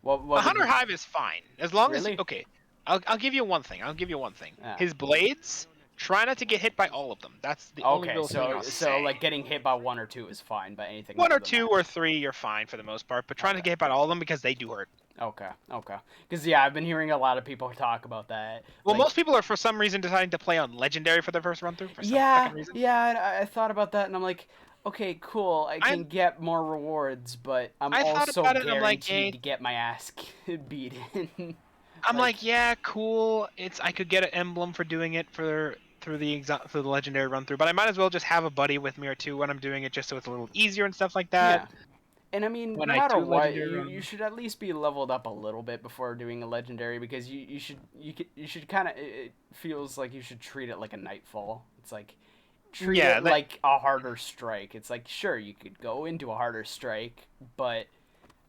What the Hunter Hive is fine as long Really? as okay. I'll give you one thing. Yeah. His blades. Try not to get hit by all of them. That's the only Okay, real thing I'll so say. like getting hit by 1 or 2 is fine, but anything One or other than two that- or three, you're fine for the most part. But try not to get hit by all of them because they do hurt. Okay. Because I've been hearing a lot of people talk about that. Well, Like, most people are for some reason deciding to play on legendary for their first run through. For some yeah, fucking reason. yeah. I thought about that, and I'm like, okay, cool. I can get more rewards, but I'm I thought also about it, and I'm like, guaranteed yeah. to get my ass beat in. I'm like, yeah, cool. I could get an emblem for doing it for through the legendary run through, but I might as well just have a buddy with me or two when I'm doing it, just so it's a little easier and stuff like that. Yeah. And I mean, When no I matter do what, legendary you runs. should at least be leveled up a little bit before doing a legendary, because you should kind of, it feels like you should treat it like a nightfall. It's like treat Yeah, it like a harder strike. It's like, sure, you could go into a harder strike, but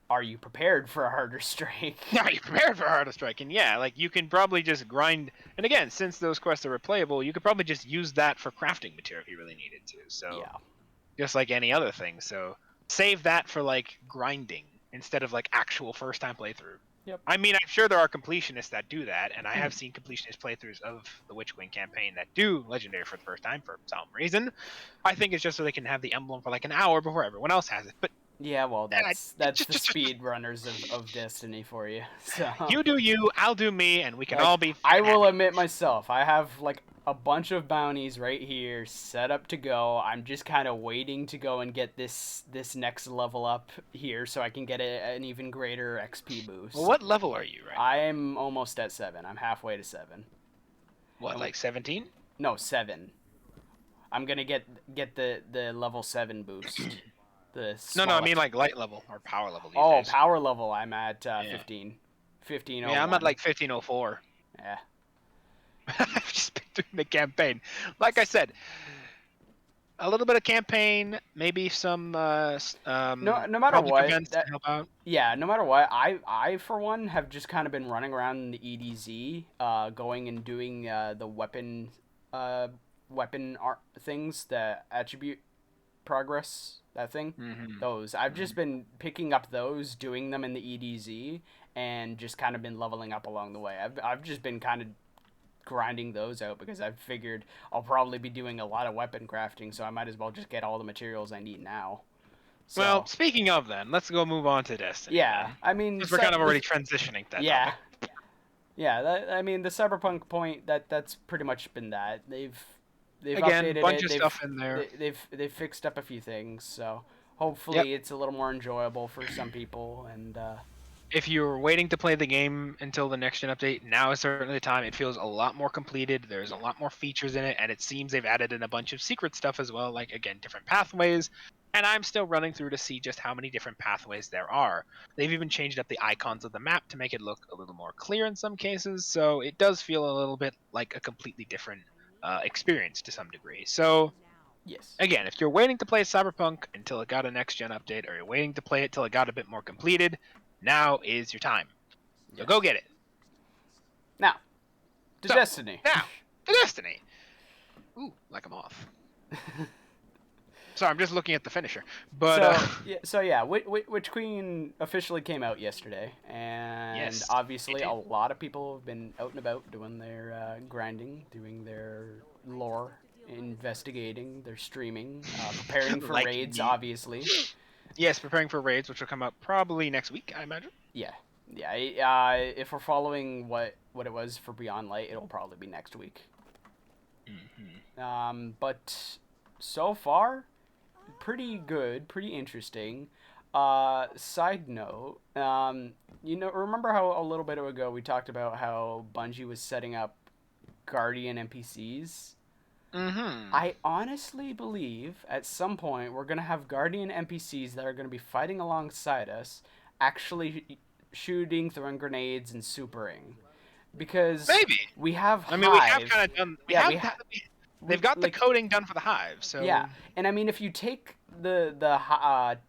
are you prepared for a harder strike? Are you prepared for a harder strike? And yeah, like you can probably just grind. And again, since those quests are replayable, you could probably just use that for crafting material if you really needed to. So Yeah. just like any other thing. So save that for like grinding instead of like actual first time playthrough. Yep. I mean, I'm sure there are completionists that do that, and I have seen completionist playthroughs of the Witch Queen campaign that do legendary for the first time for some reason. I think it's just so they can have the emblem for like an hour before everyone else has it. But Yeah, well, that's the just speedrunners of Destiny for you. So you do you, I'll do me, and we can like, all be. I will happy. admit myself, I have like a bunch of bounties right here set up to go. I'm just kind of waiting to go and get this next level up here so I can get an even greater XP boost. Well, what level are you right? I'm almost at 7. I'm halfway to 7. What, like 17? No, 7. I'm gonna get the level 7 boost. The No, I small mean like light level or power level. These Oh, days. power level, I'm at 15. 15. Yeah, I'm at like 1504. Yeah. I've just been doing the campaign. Like I said, a little bit of campaign, maybe some No matter public what, events to help out. yeah, no matter what, I for one have just kind of been running around in the EDZ, going and doing the weapon art things, the attribute progress, that thing. Mm-hmm. Those I've just been picking up those, doing them in the EDZ, and just kind of been leveling up along the way. I've just been kind of grinding those out because I've figured I'll probably be doing a lot of weapon crafting, so I might as well just get all the materials I need now. So, Well, speaking of then, let's go move on to Destiny. yeah, then. I mean, Since we're kind of already transitioning to that yeah, topic. yeah. I mean, the Cyberpunk point, that's pretty much been that. They've Again, updated bunch it. of stuff in there. They've fixed up a few things, so hopefully it's a little more enjoyable for some people. And If you're waiting to play the game until the next gen update, now is certainly the time. It feels a lot more completed. There's a lot more features in it, and it seems they've added in a bunch of secret stuff as well, like again, different pathways. And I'm still running through to see just how many different pathways there are. They've even changed up the icons of the map to make it look a little more clear in some cases, so it does feel a little bit like a completely different experience to some degree. So yes, again, if you're waiting to play Cyberpunk until it got a next gen update, or you're waiting to play it till it got a bit more completed, now is your time. So go get it. now to Destiny. Now, to Destiny. Ooh, like a moth. Sorry, I'm just looking at the finisher. But So yeah, Witch Queen officially came out yesterday, and Yes, obviously it did. a lot of people have been out and about doing their grinding, doing their lore, investigating, their streaming, preparing for Like raids, me. obviously. yes, preparing for raids, which will come out probably next week, I imagine. Yeah. If we're following what it was for Beyond Light, it'll probably be next week. Mm-hmm. But so far, pretty good, pretty interesting. Side note, remember how a little bit ago we talked about how Bungie was setting up Guardian NPCs? Mm-hmm. I honestly believe at some point we're gonna have Guardian NPCs that are gonna be fighting alongside us, actually shooting, throwing grenades, and supering. Because Maybe. we have I mean, we have Hive. kind of done. They've got the coding done for the Hive, so Yeah, and I mean, if you take the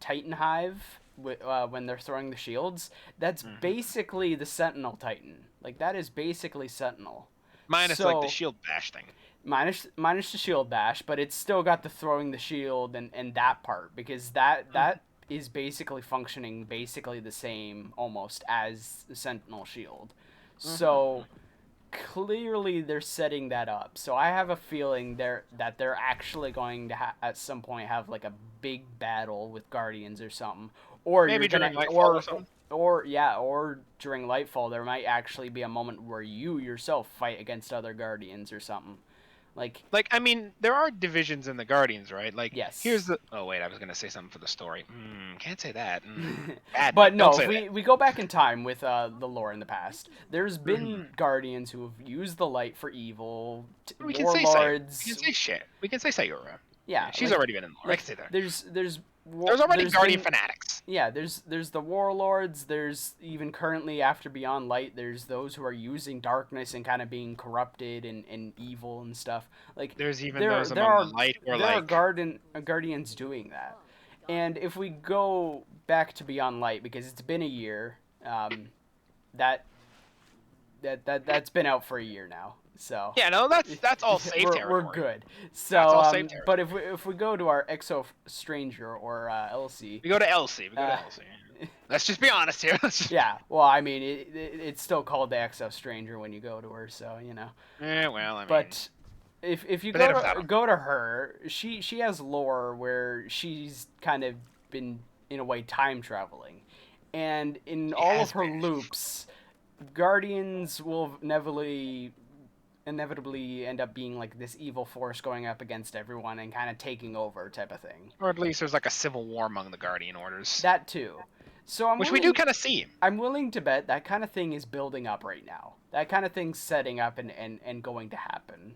Titan Hive when they're throwing the shields, that's basically the Sentinel Titan. Like that is basically Sentinel. minus like the shield bash thing. Minus the shield bash, but it's still got the throwing the shield and that part, because that is basically functioning basically the same almost as the Sentinel shield. So clearly they're setting that up. So I have a feeling they're actually going to at some point have like a big battle with Guardians or something, or Maybe you're gonna, during Lightfall or something. or during Lightfall there might actually be a moment where you yourself fight against other Guardians or something. Like, I mean, there are divisions in the Guardians, right? Like, Yes. here's the. Oh wait, I was gonna say something for the story. Can't say that. Bad. But Don't no, say if that. we go back in time with the lore in the past, there's been Mhm. guardians who have used the light for evil, We can say Sayura. We can warlords. say shit. We can say Sayura. Yeah, She's already been in the lore. I can say that. There's already there's Guardian been, fanatics. yeah, there's the warlords. There's even currently after Beyond Light, there's those who are using darkness and kind of being corrupted and evil and stuff. Like There's even there those there among the are light who are there are like. guardians doing that. And if we go back to Beyond Light, because it's been a year, that that's been out for a year now. So Yeah, no, that's all safe territory. we're good. So That's all safe territory. but if we go to our Exo Stranger or Elsie, We go to Elsie. Let's just be honest here. yeah. Well, I mean, it's still called the Exo Stranger when you go to her, so you know. Well, I mean. But if you go to her, she has lore where she's kind of been in a way time traveling, and in all of her loops, Guardians will inevitably end up being like this evil force going up against everyone and kind of taking over type of thing. Or at least there's like a civil war among the Guardian orders. That too. So Which we do kind of see. I'm willing to bet that kind of thing is building up right now. That kind of thing's setting up and going to happen.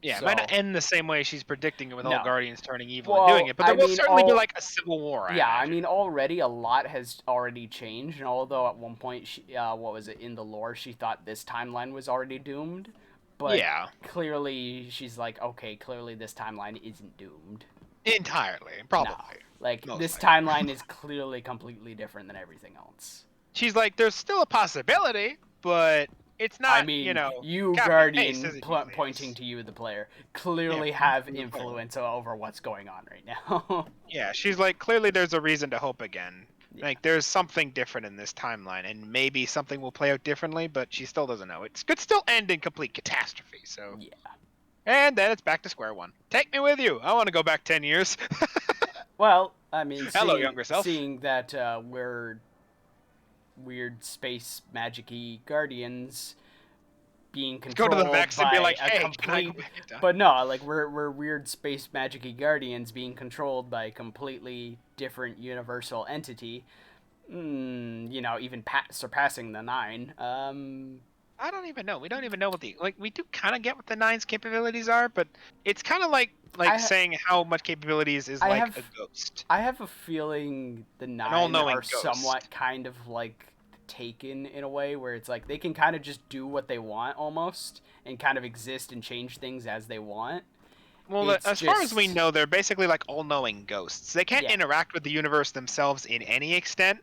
Yeah, so, it might not end the same way she's predicting it with all Guardians turning evil well, and doing it, but there will certainly be like a civil war. Yeah, I mean, already a lot has already changed, and although at one point, she, what was it, in the lore, she thought this timeline was already doomed, but clearly she's like, okay, clearly this timeline isn't doomed. Entirely, probably. No. Like, this timeline is clearly completely different than everything else. She's like, there's still a possibility, but it's not, I mean, you know... you, Guardian, pointing to you, the player, clearly have influence over what's going on right now. Yeah, she's like, clearly there's a reason to hope again. Yeah. Like, there's something different in this timeline, and maybe something will play out differently, but she still doesn't know. It could still end in complete catastrophe, so... Yeah. And then it's back to square one. Take me with you. I want to go back 10 years. Well, I mean, hello, younger self. Seeing that we're weird space magic-y guardians being controlled go to the Vex and be like, hey, but no, like we're weird space magic-y guardians being controlled by a completely different universal entity. You know, even surpassing the 9. I don't even know. We don't even know what we do kind of get what the 9's capabilities are, but it's kind of like saying how much capabilities is like a ghost. I have a feeling the 9 are somewhat kind of like taken in a way where it's like they can kind of just do what they want almost and kind of exist and change things as they want. Well, as far as we know, they're basically like all-knowing ghosts. They can't interact with the universe themselves in any extent,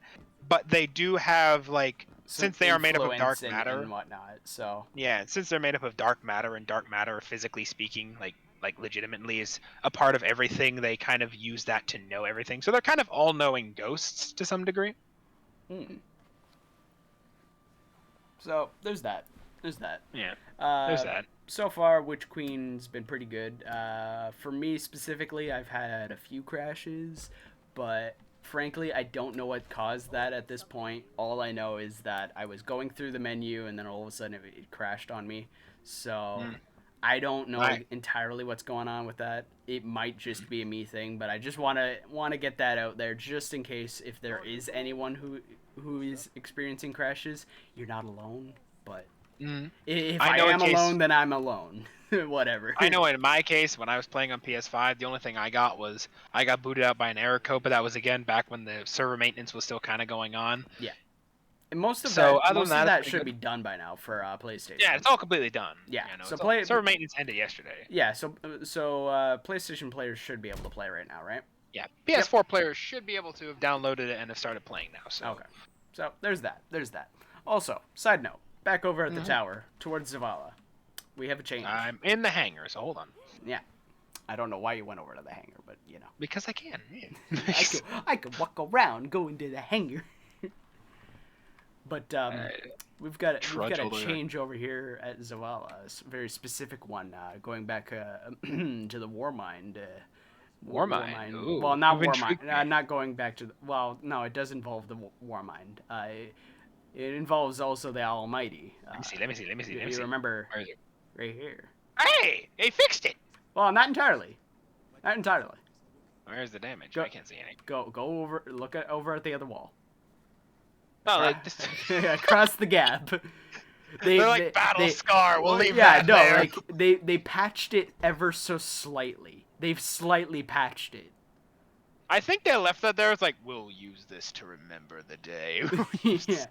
but they do have like since they are made up of dark matter and whatnot. So yeah, since they're made up of dark matter, and dark matter, physically speaking, like legitimately is a part of everything, they kind of use that to know everything. So they're kind of all-knowing ghosts to some degree. So there's that. Yeah. There's that. So far, Witch Queen's been pretty good. For me specifically, I've had a few crashes, but frankly, I don't know what caused that at this point. All I know is that I was going through the menu and then all of a sudden it crashed on me. So I don't know entirely what's going on with that. It might just be a me thing, but I just want to get that out there just in case if there is anyone who is experiencing crashes, you're not alone. But if I am alone, then I'm alone. Whatever. I know in my case, when I was playing on PS5, the only thing I got was I got booted out by an error code, but that was again back when the server maintenance was still kind of going on. Yeah. And most of that should be done by now for PlayStation. Yeah, it's all completely done. Yeah. You know, server maintenance ended yesterday. Yeah, so PlayStation players should be able to play right now, right? Yeah. PS4 players should be able to have downloaded it and have started playing now. So. Okay. So there's that. Also, side note, back over at the tower towards Zavala. We have a change. I'm in the hangar, so hold on. Yeah. I don't know why you went over to the hangar, but, you know. Because I can. I could walk around, go into the hangar. But we've got a change over here at Zavala, a very specific one, going back to the Warmind. Warmind? Ooh, well, not Warmind. Not going back to... well, no, it does involve the Warmind. It involves also the Almighty. Let me see. You remember... right here. Hey, they fixed it. Well, not entirely. Not entirely. Where's the damage? Go- I can't see any. Go over. Look over at the other wall. Oh, like just Across the gap. they're like battle scar. We'll leave yeah, that no, there. like they patched it ever so slightly. They've slightly patched it. I think they left that there. It's like we'll use this to remember the day. Yeah.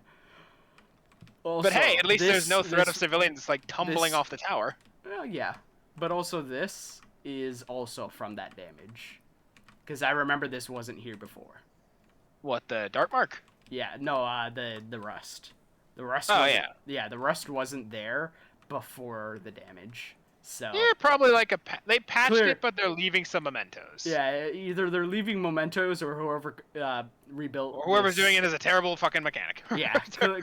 Also, But hey, at least there's no threat of this- civilians like tumbling this- off the tower. Well, yeah, but also this is also from that damage, because I remember this wasn't here before. What, the dart mark? Yeah, no, the rust. The rust. Oh, wasn't- yeah. Yeah, the rust wasn't there before the damage. So. Yeah, probably like they patched Clear- it, but they're leaving some mementos. Yeah, either they're leaving mementos or whoever rebuilt. Or whoever's this- doing it is a terrible fucking mechanic. Yeah,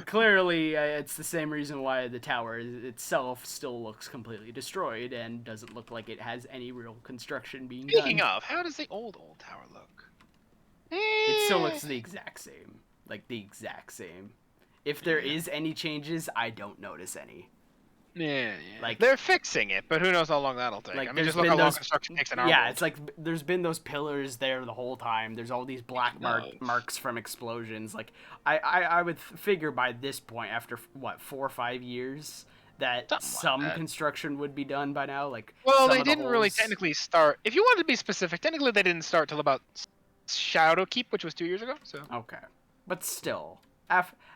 clearly it's the same reason why the tower itself still looks completely destroyed and doesn't look like it has any real construction being Speaking done. of, how does the old tower look? It still looks the exact same. Like the exact same. If there is any changes, I don't notice any. Yeah. Like- They're fixing it, but who knows how long that'll take. Like, I mean, there's just look been how long those- construction takes in our Yeah, world. it's like there's been those pillars there the whole time. There's all these black No. marks from explosions. Like I would figure by this point, after what 4 or 5 years, that Something like some that. construction would be done by now. Like Well, some they of the didn't really holes- technically start. If you wanted to be specific, technically they didn't start till about Shadow Keep, which was 2 years ago. So Okay, but still,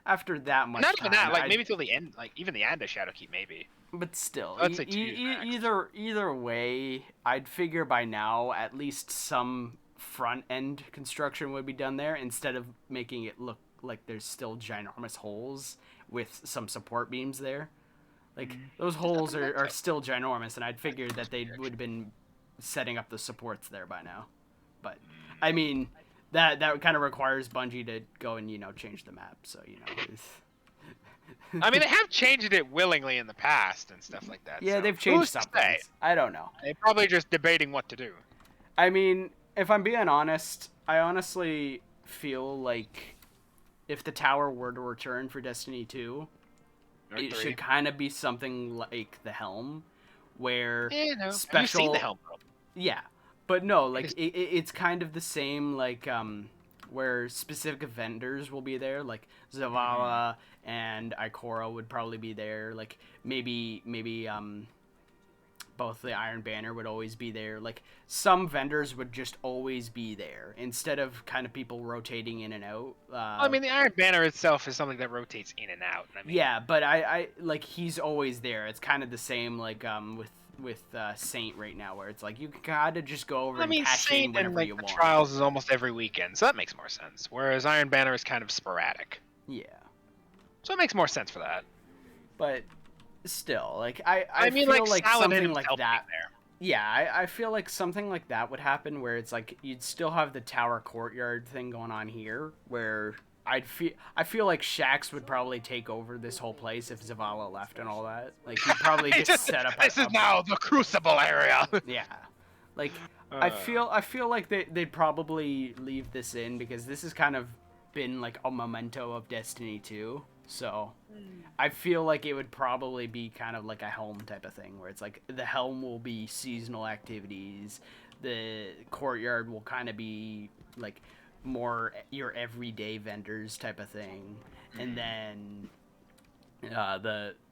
after that much not time, even that. Like I'd- maybe till the end. Like even the end of Shadow Keep, maybe. But still, I'd say 2 years max. either way, I'd figure by now at least some front end construction would be done there instead of making it look like there's still ginormous holes with some support beams there. Like those holes are still ginormous, and I'd figure that they would have been setting up the supports there by now. But I mean, that kind of requires Bungie to go and change the map. So it's- I mean, they have changed it willingly in the past and stuff like that. yeah, so they've changed who's to something. say? I don't know. They're probably just debating what to do. I mean, if I'm being honest, I honestly feel like if the tower were to return for Destiny 2, Or it 3. should kind of be something like the Helm, where Yeah, no. Have you special. seen the helm? Yeah, but no, It like is- it's kind of the same, like where specific vendors will be there, like Zavala and Ikora would probably be there. Like maybe both the Iron Banner would always be there. Like some vendors would just always be there instead of kind of people rotating in and out. I mean, the Iron Banner itself is something that rotates in and out. I mean, yeah, but I like he's always there. It's kind of the same like with Saint right now, where it's like you gotta just go over I mean, and cash in Saint whenever and like you the want. Trials is almost every weekend, so that makes more sense. Whereas Iron Banner is kind of sporadic, Yeah, so it makes more sense for that. but still, like I mean, feel like Saladin something like himself that. being there. Yeah, I feel like something like that would happen, where it's like you'd still have the tower courtyard thing going on here, where I feel like Shaxx would probably take over this whole place if Zavala left and all that. Like he'd probably just set up. This is now the Crucible area. Yeah, like I feel like they'd probably leave this in because this has kind of been like a memento of Destiny 2. So I feel like it would probably be kind of like a Helm type of thing, where it's like the Helm will be seasonal activities, the courtyard will kind of be like more your everyday vendors type of thing, and then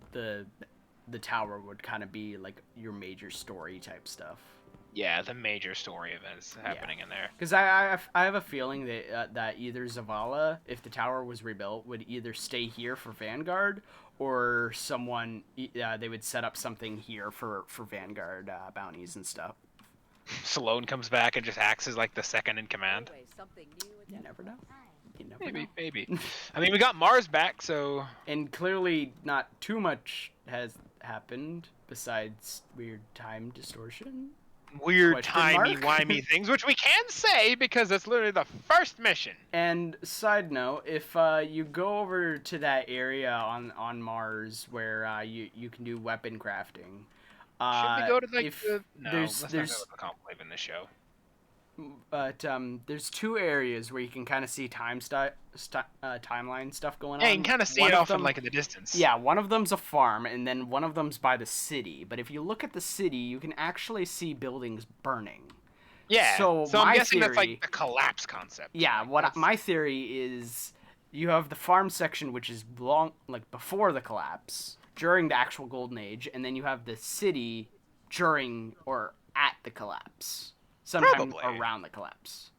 the tower would kind of be like your major story type stuff. Yeah, the major story events happening in there. Because I have a feeling that that either Zavala, if the tower was rebuilt, would either stay here for Vanguard, or someone they would set up something here for Vanguard bounties and stuff. Sloane comes back and just acts as like the second in command. Always something new You and never know. You never Maybe, know. maybe. I mean, we got Mars back, so And clearly, not too much has happened besides weird time distortion. weird, Question mark? timey-wimey things, which we can say because it's literally the first mission. And side note, if you go over to that area on Mars where you can do weapon crafting, Should we go to like if the... No, there's let's there's not go to the conclave in this show. But there's two areas where you can kind of see timeline stuff going on. Yeah, you can kind of see One it of off in them- like in the distance. Yeah, one of them's a farm, and then one of them's by the city. But if you look at the city, you can actually see buildings burning. Yeah. So I'm my guessing that's theory- like the collapse concept. Yeah, Like, my theory is you have the farm section, which is before the collapse, during the actual golden age, and then you have the city during or at the collapse, sometime Probably. around the collapse.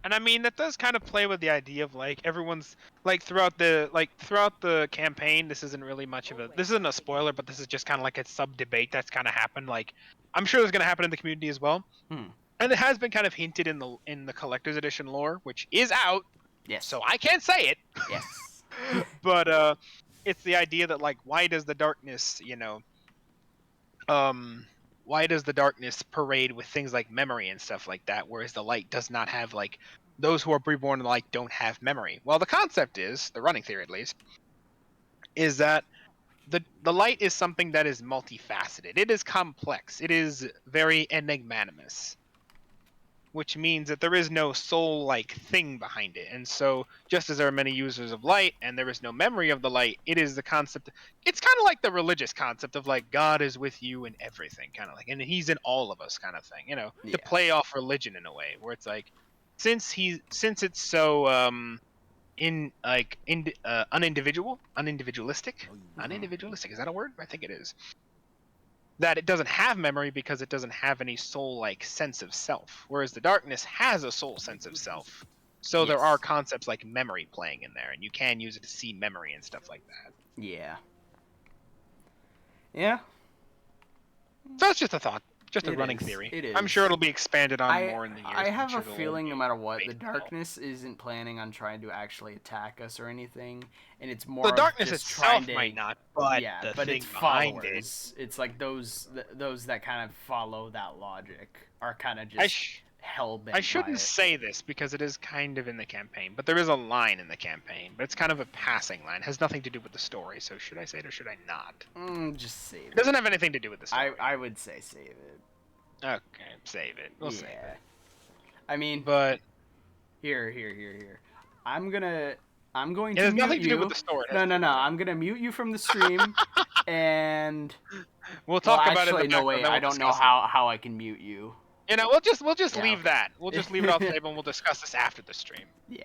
And I mean that does kind of play with the idea of like everyone's like throughout the campaign. This isn't a spoiler, but this is just kind of like a sub debate that's kind of happened. Like I'm sure there's gonna happen in the community as well. And it has been kind of hinted in the collector's edition lore, which is out. Yes. So I can't say it. Yes. But it's the idea that like why does the darkness parade with things like memory and stuff like that, whereas the light does not have like those who are reborn in the light don't have memory? Well, the concept is, the running theory at least, is that the light is something that is multifaceted. It is complex. It is very enigmatimous, which means that there is no soul-like thing behind it. And so, just as there are many users of light and there is no memory of the light, it is the concept. It's kind of like the religious concept of like God is with you in everything, kind of like, and He's in all of us, kind of thing. To Yeah. play off religion in a way, where it's like, since it's so unindividualistic. Unindividualistic, is that a word? I think it is. That it doesn't have memory because it doesn't have any soul-like sense of self, whereas the darkness has a soul sense of self. So there Yes. are concepts like memory playing in there, and you can use it to see memory and stuff like that. Yeah. Yeah. So that's just a thought, just a It running is. theory. It I'm is. sure it'll be expanded on more in the years. I have I'm a sure feeling no it'll matter be what, the based on all. darkness isn't planning on trying to actually attack us or anything, and it's more The of darkness just itself trying to, might not, but yeah, the but thing it's behind it. followers. It's like those that kind of follow that logic are kind of I, just sh- hell-bent I by shouldn't it. say this because it is kind of in the campaign, but there is a line in the campaign, but it's kind of a passing line. It has nothing to do with the story, so should I say it or should I not? Just save It it. doesn't have anything to do with the story. I would say save it. Okay, save it. We'll save it. I mean, But here. I'm going it to has mute nothing to you. do with the story. It has No. to do with the- I'm gonna mute you from the stream, and We'll talk about actually, it in the no background, way. then we'll I don't know discuss it. how I can mute you. We'll just Yeah, leave okay. that. We'll just leave it off the table and we'll discuss this after the stream. Yeah.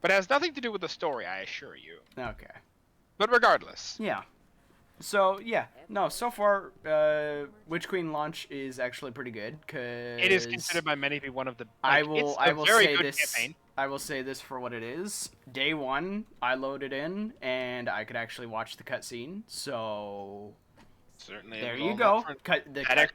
But it has nothing to do with the story, I assure you. Okay. But regardless. Yeah. So yeah, no. So far, Witch Queen launch is actually pretty good. Cause It is considered by many to be one of the. I Like, will. It's I a will very say good this. campaign. I will say this for what it is. Day one, I loaded in and I could actually watch the cutscene. So Certainly. there I'm you going go. up for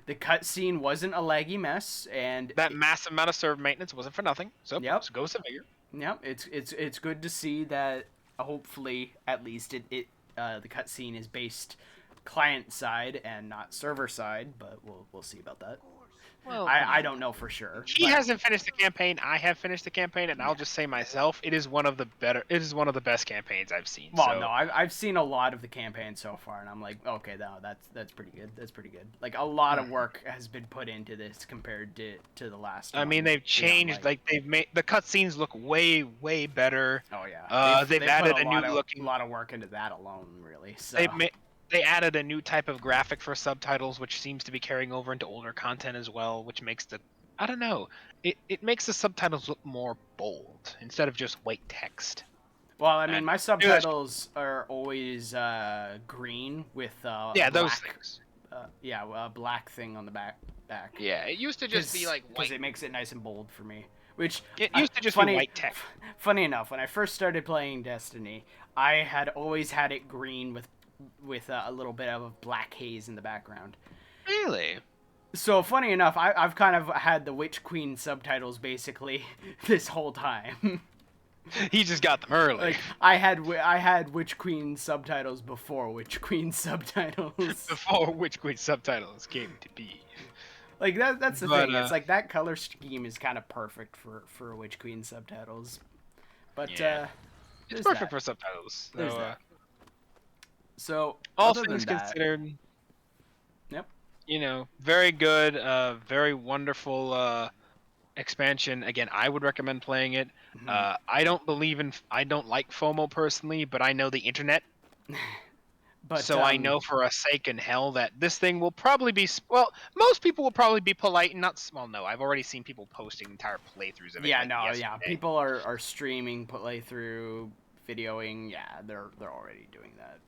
The cutscene wasn't a laggy mess, and that massive amount of server maintenance wasn't for nothing. So Yep. go figure. yeah, it's good to see that. Hopefully, at least the cutscene is based client side and not server side, but we'll see about that. Well, I don't know for sure. He but- hasn't finished the campaign. I have finished the campaign, and I'll just say myself, it is one of the best campaigns I've seen. Well, so. no, I've seen a lot of the campaign so far, and I'm like, okay, no, that's pretty good. That's pretty good. Like a lot of work has been put into this compared to the last. I mean, one. they've changed. Like they've made the cutscenes look way better. oh yeah, they've put added a lot new of, looking- lot of work into that alone, really. So They added a new type of graphic for subtitles, which seems to be carrying over into older content as well, which makes I don't know. It makes the subtitles look more bold instead of just white text. well, I mean, and- my subtitles are always green with Yeah, those black, things. a black thing on the back. Yeah, it used to just be like because white. it makes it nice and bold for me. Which It used to just funny, be white text. Funny enough, when I first started playing Destiny, I had always had it green with a little bit of a black haze in the background. Really? So funny enough, I've kind of had the Witch Queen subtitles basically this whole time. He just got them early. Like I had Witch Queen subtitles before Witch Queen subtitles. Before Witch Queen subtitles came to be. Like that's the But, thing. It's like that color scheme is kind of perfect for Witch Queen subtitles. But Yeah. there's It's perfect that. for subtitles. There's So, that. So all other things than that, considered, Yep. very good, very wonderful expansion, again, I would recommend playing it. Mhm. I don't like FOMO personally, but I know the internet. But So I know for a sake in hell that this thing will probably be well. Most people will probably be polite and not. Well, no, I've already seen people posting entire playthroughs of it yeah, like no, yeah, yesterday. people are streaming, playthrough, videoing. Yeah, they're already doing that.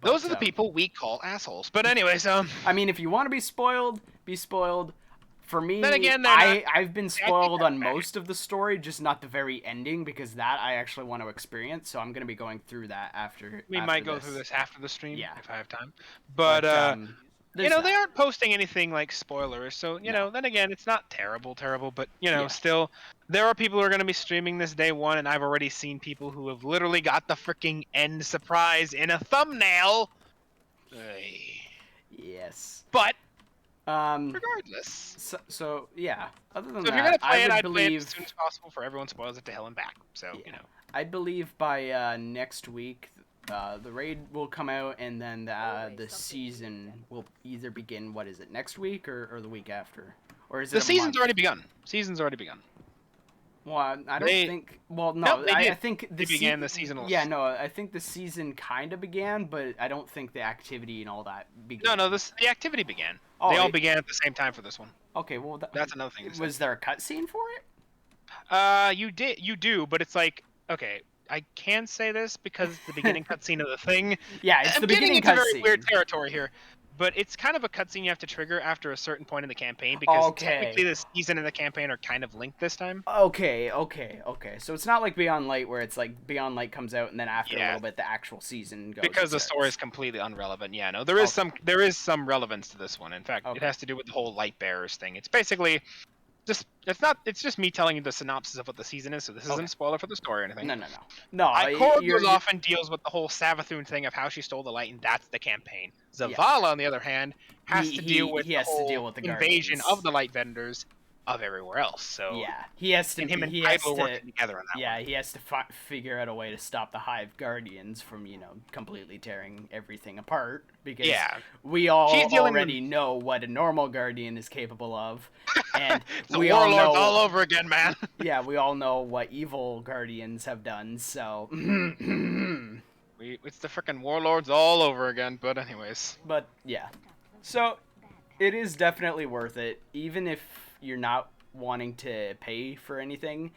Those are But the people we call assholes. But anyways, I mean, if you want to be spoiled, be spoiled. For then me, again, they're not. I've been I take spoiled that on back. most of the story, just not the very ending, because that I actually want to experience. So I'm gonna be going through that after. We might go through this after the stream Yeah. if I have time. But There's they that. aren't posting anything like spoilers, so No. then again, it's not terrible, but Yeah. still, there are people who are going to be streaming this day one, and I've already seen people who have literally got the freaking end surprise in a thumbnail. Ay. Yes. But Um. regardless, So yeah. Other than so if you're that, gonna play I it, would I'd play it believe. as soon as possible for everyone spoils it to hell and back. So Yeah. I believe by next week, the raid will come out, and then the season will either begin. What is it? Next week or the week after, or is it the a season's month? already begun. Season's already begun. Well, I don't They- think. Well, Nope, no, they I did. think They began the seasonals. Yeah, no, I think the season kind of began, but I don't think the activity and all that began. No, the activity began. Oh, They all it- began at the same time for this one. Okay, well, That's another thing to say. Was there a cutscene for it? You do, but it's like, okay, I can say this because it's the beginning cutscene of the thing. Yeah, it's I'm the getting beginning into very cutscene. weird territory here, but it's kind of a cutscene you have to trigger after a certain point in the campaign because Okay. technically the season and the campaign are kind of linked this time. Okay. So it's not like Beyond Light, where it's like Beyond Light comes out and then after a Yeah. little bit the actual season goes. Because the and story is starts. completely irrelevant. Yeah, no, there is some relevance to this one. In fact, Okay. it has to do with the whole light bearers thing. It's basically it's just me telling you the synopsis of what the season is, so this isn't a spoiler for the story or anything. No. Ikora you're goes off and deals with the whole Savathun thing of how she stole the light, and that's the campaign. Yeah. Zavala, on the other hand, has to deal with he the has to whole deal with the invasion Guardians. of the light vendors of everywhere else. So Yeah, he has to. and him and he has Kaiba to. working together on that Yeah, one. he has to figure out a way to stop the Hive Guardians from, completely tearing everything apart. Because Yeah. we all She's dealing already know what a normal Guardian is capable of, and The we all warlords know. all over again, man. Yeah, we all know what evil Guardians have done. So. It's the freaking warlords all over again. But anyways, But yeah, so it is definitely worth it, even if you're not wanting to pay for anything.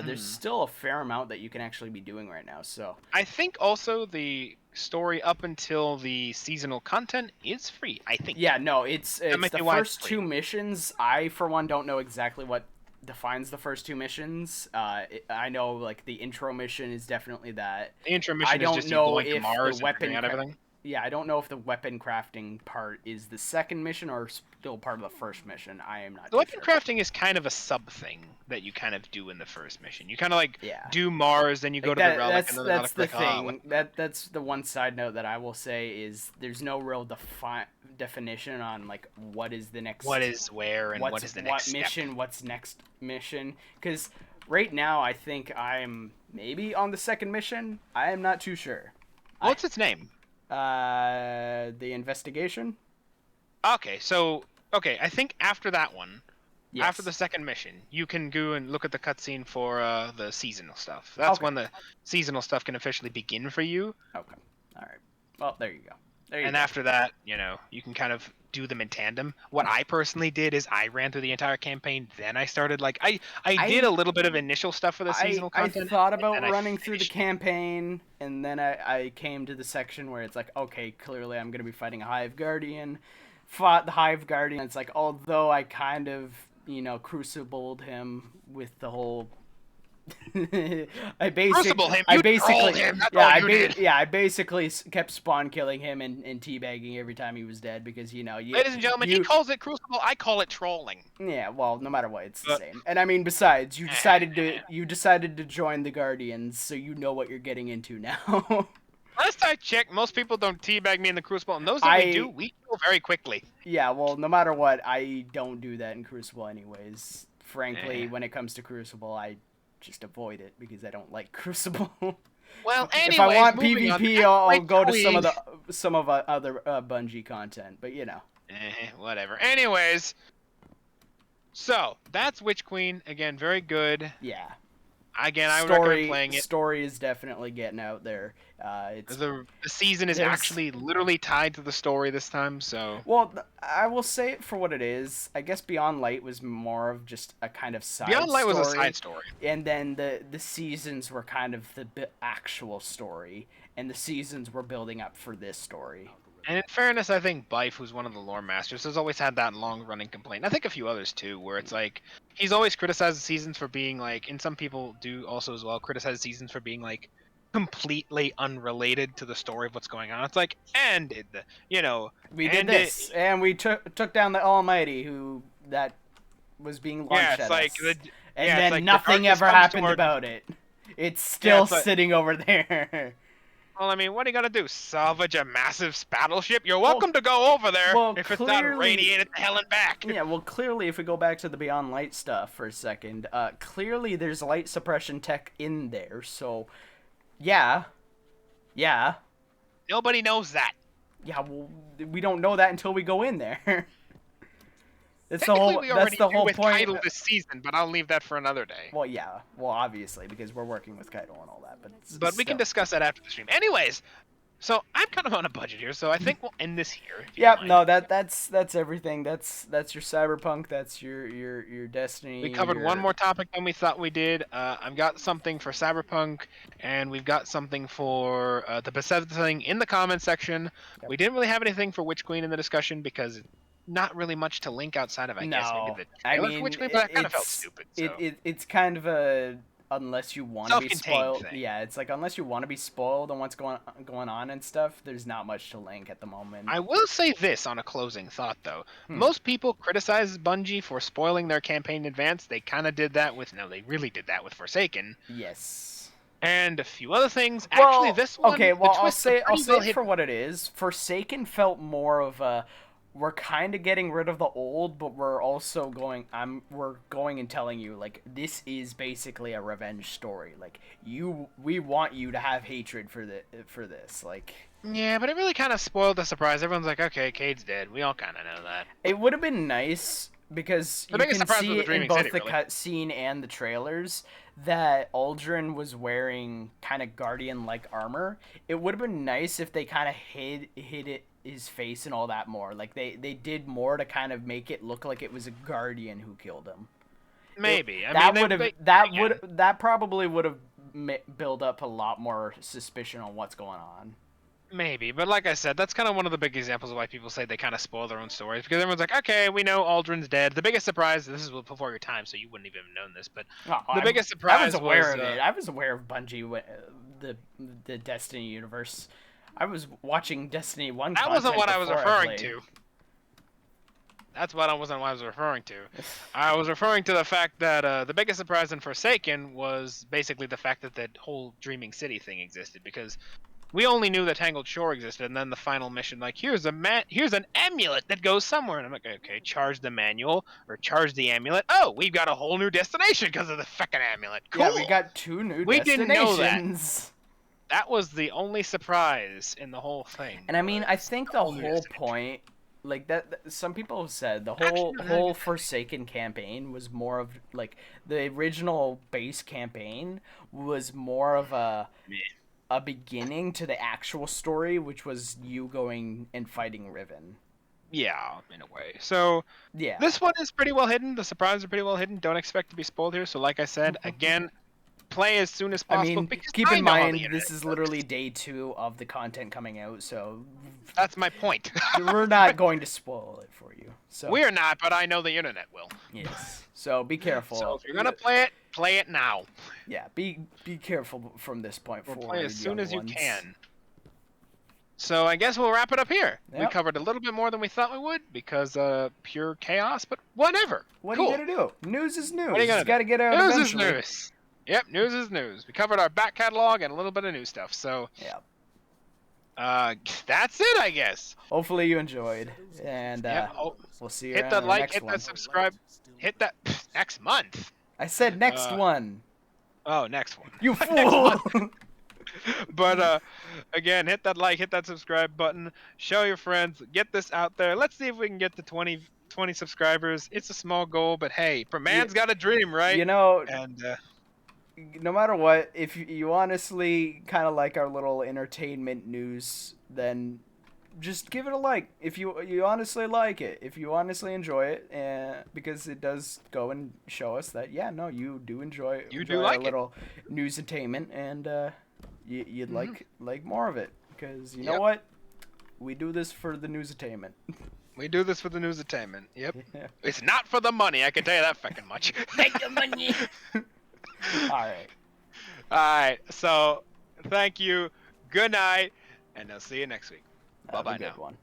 There's still a fair amount that you can actually be doing right now. So I think also the story up until the seasonal content is free. I think. yeah, no, it's might the be why it's first free. 2 missions. I for one don't know exactly what defines the first 2 missions. I know like the intro mission is definitely that. The intro mission I don't is just you know going to if Mars the and figuring out weapon everything. Yeah, I don't know if the weapon crafting part is the second mission or still part of the first mission. I am not The too weapon sure. crafting is kind of a sub thing that you kind of do in the first mission. You kind of like Yeah. do Mars, then you go to the relic, and then the That's relic, the like, thing. That's the one side note that I will say is there's no real definition on like what is the next what is where and what is the next mission, step. what's next mission. Because right now I think I'm maybe on the second mission. I am not too sure. What's its name? The investigation. Okay, I think after that one, Yes. after the second mission, you can go and look at the cutscene for the seasonal stuff. That's Okay. when the seasonal stuff can officially begin for you. Okay. All right. Well, there you go. And after that, you can kind of do them in tandem. What I personally did is I ran through the entire campaign, then I started like I did a little bit of initial stuff for the seasonal content. I thought and about then I running through the finished it. campaign, and then I came to the section where it's like, okay, clearly I'm going to be fighting a Hive Guardian. Fought the Hive Guardian. It's like, although I kind of, crucibled him with the whole... I Crucible him? You trolled him, that's all you did. I basically kept spawn killing him and teabagging every time he was dead because, Ladies and gentlemen, he calls it crucible. I call it trolling. Yeah, well, no matter what, it's the same. And I mean, besides, you decided to join the Guardians, so you know what you're getting into now. Last I checked, most people don't teabag me in the crucible, and those that we do, we kill very quickly. Yeah, well, no matter what, I don't do that in Crucible anyways. Frankly, when it comes to Crucible, I just avoid it because I don't like Crucible. Well, anyways, if I want moving on. PvP, I'll go to some of other Bungie content, but Whatever. Anyways, So that's Witch Queen again, very good. Yeah. Again, I would recommend playing it. Story is definitely getting out there. It's The season is there's actually literally tied to the story this time, so well, I will say it for what it is. I guess Beyond Light was more of just a kind of side Beyond Light story, was a side story. and then the seasons were kind of the actual story, and the seasons were building up for this story. And in fairness, I think Bife, who's one of the lore masters, has always had that long-running complaint. I think a few others too, where it's like he's always criticized the seasons for being like, and some people do also as well criticize seasons for being like completely unrelated to the story of what's going on. It's like, and it, you know, We did this, and we took down the Almighty, who that was being launched yeah, at it's like us. the, And yeah, then it's like the nothing darkness ever comes happened toward- about it. It's still it's like- sitting over there. Well, I mean, what are you gonna do? Salvage a massive battleship? You're welcome to go over there well, if it's not clearly- radiated to hell and back. Yeah, well, clearly, if we go back to the Beyond Light stuff for a second, clearly there's light suppression tech in there, so, yeah. Nobody knows that. Yeah, well, we don't know that until we go in there. That's the Technically, whole, we that's already the do whole with point. Title this season, but I'll leave that for another day. Well, yeah, well, obviously, because we're working with Kaido and all that, But we can still. discuss that after the stream. Anyways, so I'm kind of on a budget here, so I think we'll end this here. if you Yeah, don't mind. no, that's everything. That's your Cyberpunk. That's your Destiny. We covered your... one more topic than we thought we did. I've got something for Cyberpunk, and we've got something for the Bethesda thing in the comments section. Yep. We didn't really have anything for Witch Queen in the discussion because not really much to link outside of, I guess, No, maybe the I trailer for mean, Witch Queen, but that kind of felt it's- stupid. So. It's kind of a unless you want to be Self-contained spoiled. thing. Yeah, it's like unless you want to be spoiled on what's going on and stuff. There's not much to link at the moment. I will say this on a closing thought, though. Most people criticize Bungie for spoiling their campaign in advance. They kind of did that with... No, they really did that with Forsaken. Yes. And a few other things. Well, Actually, this one... okay. the Well, I'll twists are say pretty well it hidden. for what it is. Forsaken felt more of a. We're kind of getting rid of the old, but we're also going. We're going and telling you like this is basically a revenge story. Like we want you to have hatred for this. Like Yeah, but it really kind of spoiled the surprise. Everyone's like, okay, Cade's dead. We all kind of know that. it would have been nice because The you biggest can surprise see was the it in Dreaming both City, the really. cutscene and the trailers that Aldrin was wearing kind of Guardian-like armor. It would have been nice if they kind of hid it. His face and all that more. Like they did more to kind of make it look like it was a Guardian who killed him. Maybe. That mean, would have that probably would have built up a lot more suspicion on what's going on. Maybe, but like I said, that's kind of one of the big examples of why people say they kind of spoil their own stories, because everyone's like, okay, we know Aldrin's dead. The biggest surprise, this is before your time, so you wouldn't even have known this, but the biggest surprise I was aware was, of it. I was aware of Bungie, the Destiny universe. I was watching Destiny 1 that wasn't content what I was before referring played. to. That's what wasn't what I was referring to. I was referring to the fact that the biggest surprise in Forsaken was basically the fact that that whole Dreaming City thing existed, because we only knew that Tangled Shore existed, and then the final mission, like, here's an amulet that goes somewhere, and I'm like, okay, charge the manual, or charge the amulet. Oh, we've got a whole new destination because of the fucking amulet. Cool. Yeah, we got 2 new We didn't know that. destinations. That was the only surprise in the whole thing. And I mean, I think the whole new whole destination. point, like that, some people have said the Actually, no, whole Forsaken campaign was more of like the original base campaign was more of a beginning to the actual story, which was you going and fighting Riven. Yeah, in a way. So Yeah. this one is pretty well hidden. The surprises are pretty well hidden. Don't expect to be spoiled here. So like I said, again, play as soon as I possible. mean, because keep I in know how the mind internet this is works. literally day 2 of the content coming out, so That's my point. we're not going to spoil it for you. So We're not, but I know the internet will. yes. So be careful. So if you're gonna play it now. Yeah, be careful from this point Or forward. play as soon young as you ones. can. So I guess we'll wrap it up here. We Yep. covered a little bit more than we thought we would because pure chaos, but whatever. What cool. are you gonna do? News is news. What are you gonna It's got to get out News eventually. is news. Yep, news is news. We covered our back catalog and a little bit of new stuff. So Yeah. that's it, I guess. Hopefully you enjoyed, and Yep, we'll see you hit around that the like, next hit one. that subscribe, hit that next month. I said next one. Oh, next one. You Next fool! month. But again, hit that like, hit that subscribe button, show your friends, get this out there. Let's see if we can get to 20 subscribers. It's a small goal, but hey, You, man's got a dream, right? you know, And no matter what, if you honestly kind of like our little entertainment news, then just give it a like. If you honestly like it, if you honestly enjoy it, and because it does go and show us that yeah, no, you do enjoy You do our like it. little news entertainment, and you'd like more of it, because you know Yep. what, we do this for the news entertainment. we do this for the news attainment. Yep. Yeah. It's not for the money, I can tell you that fucking much. All right. All right. So, thank you. Good night, and I'll see you next week. Have Bye-bye a good now. one.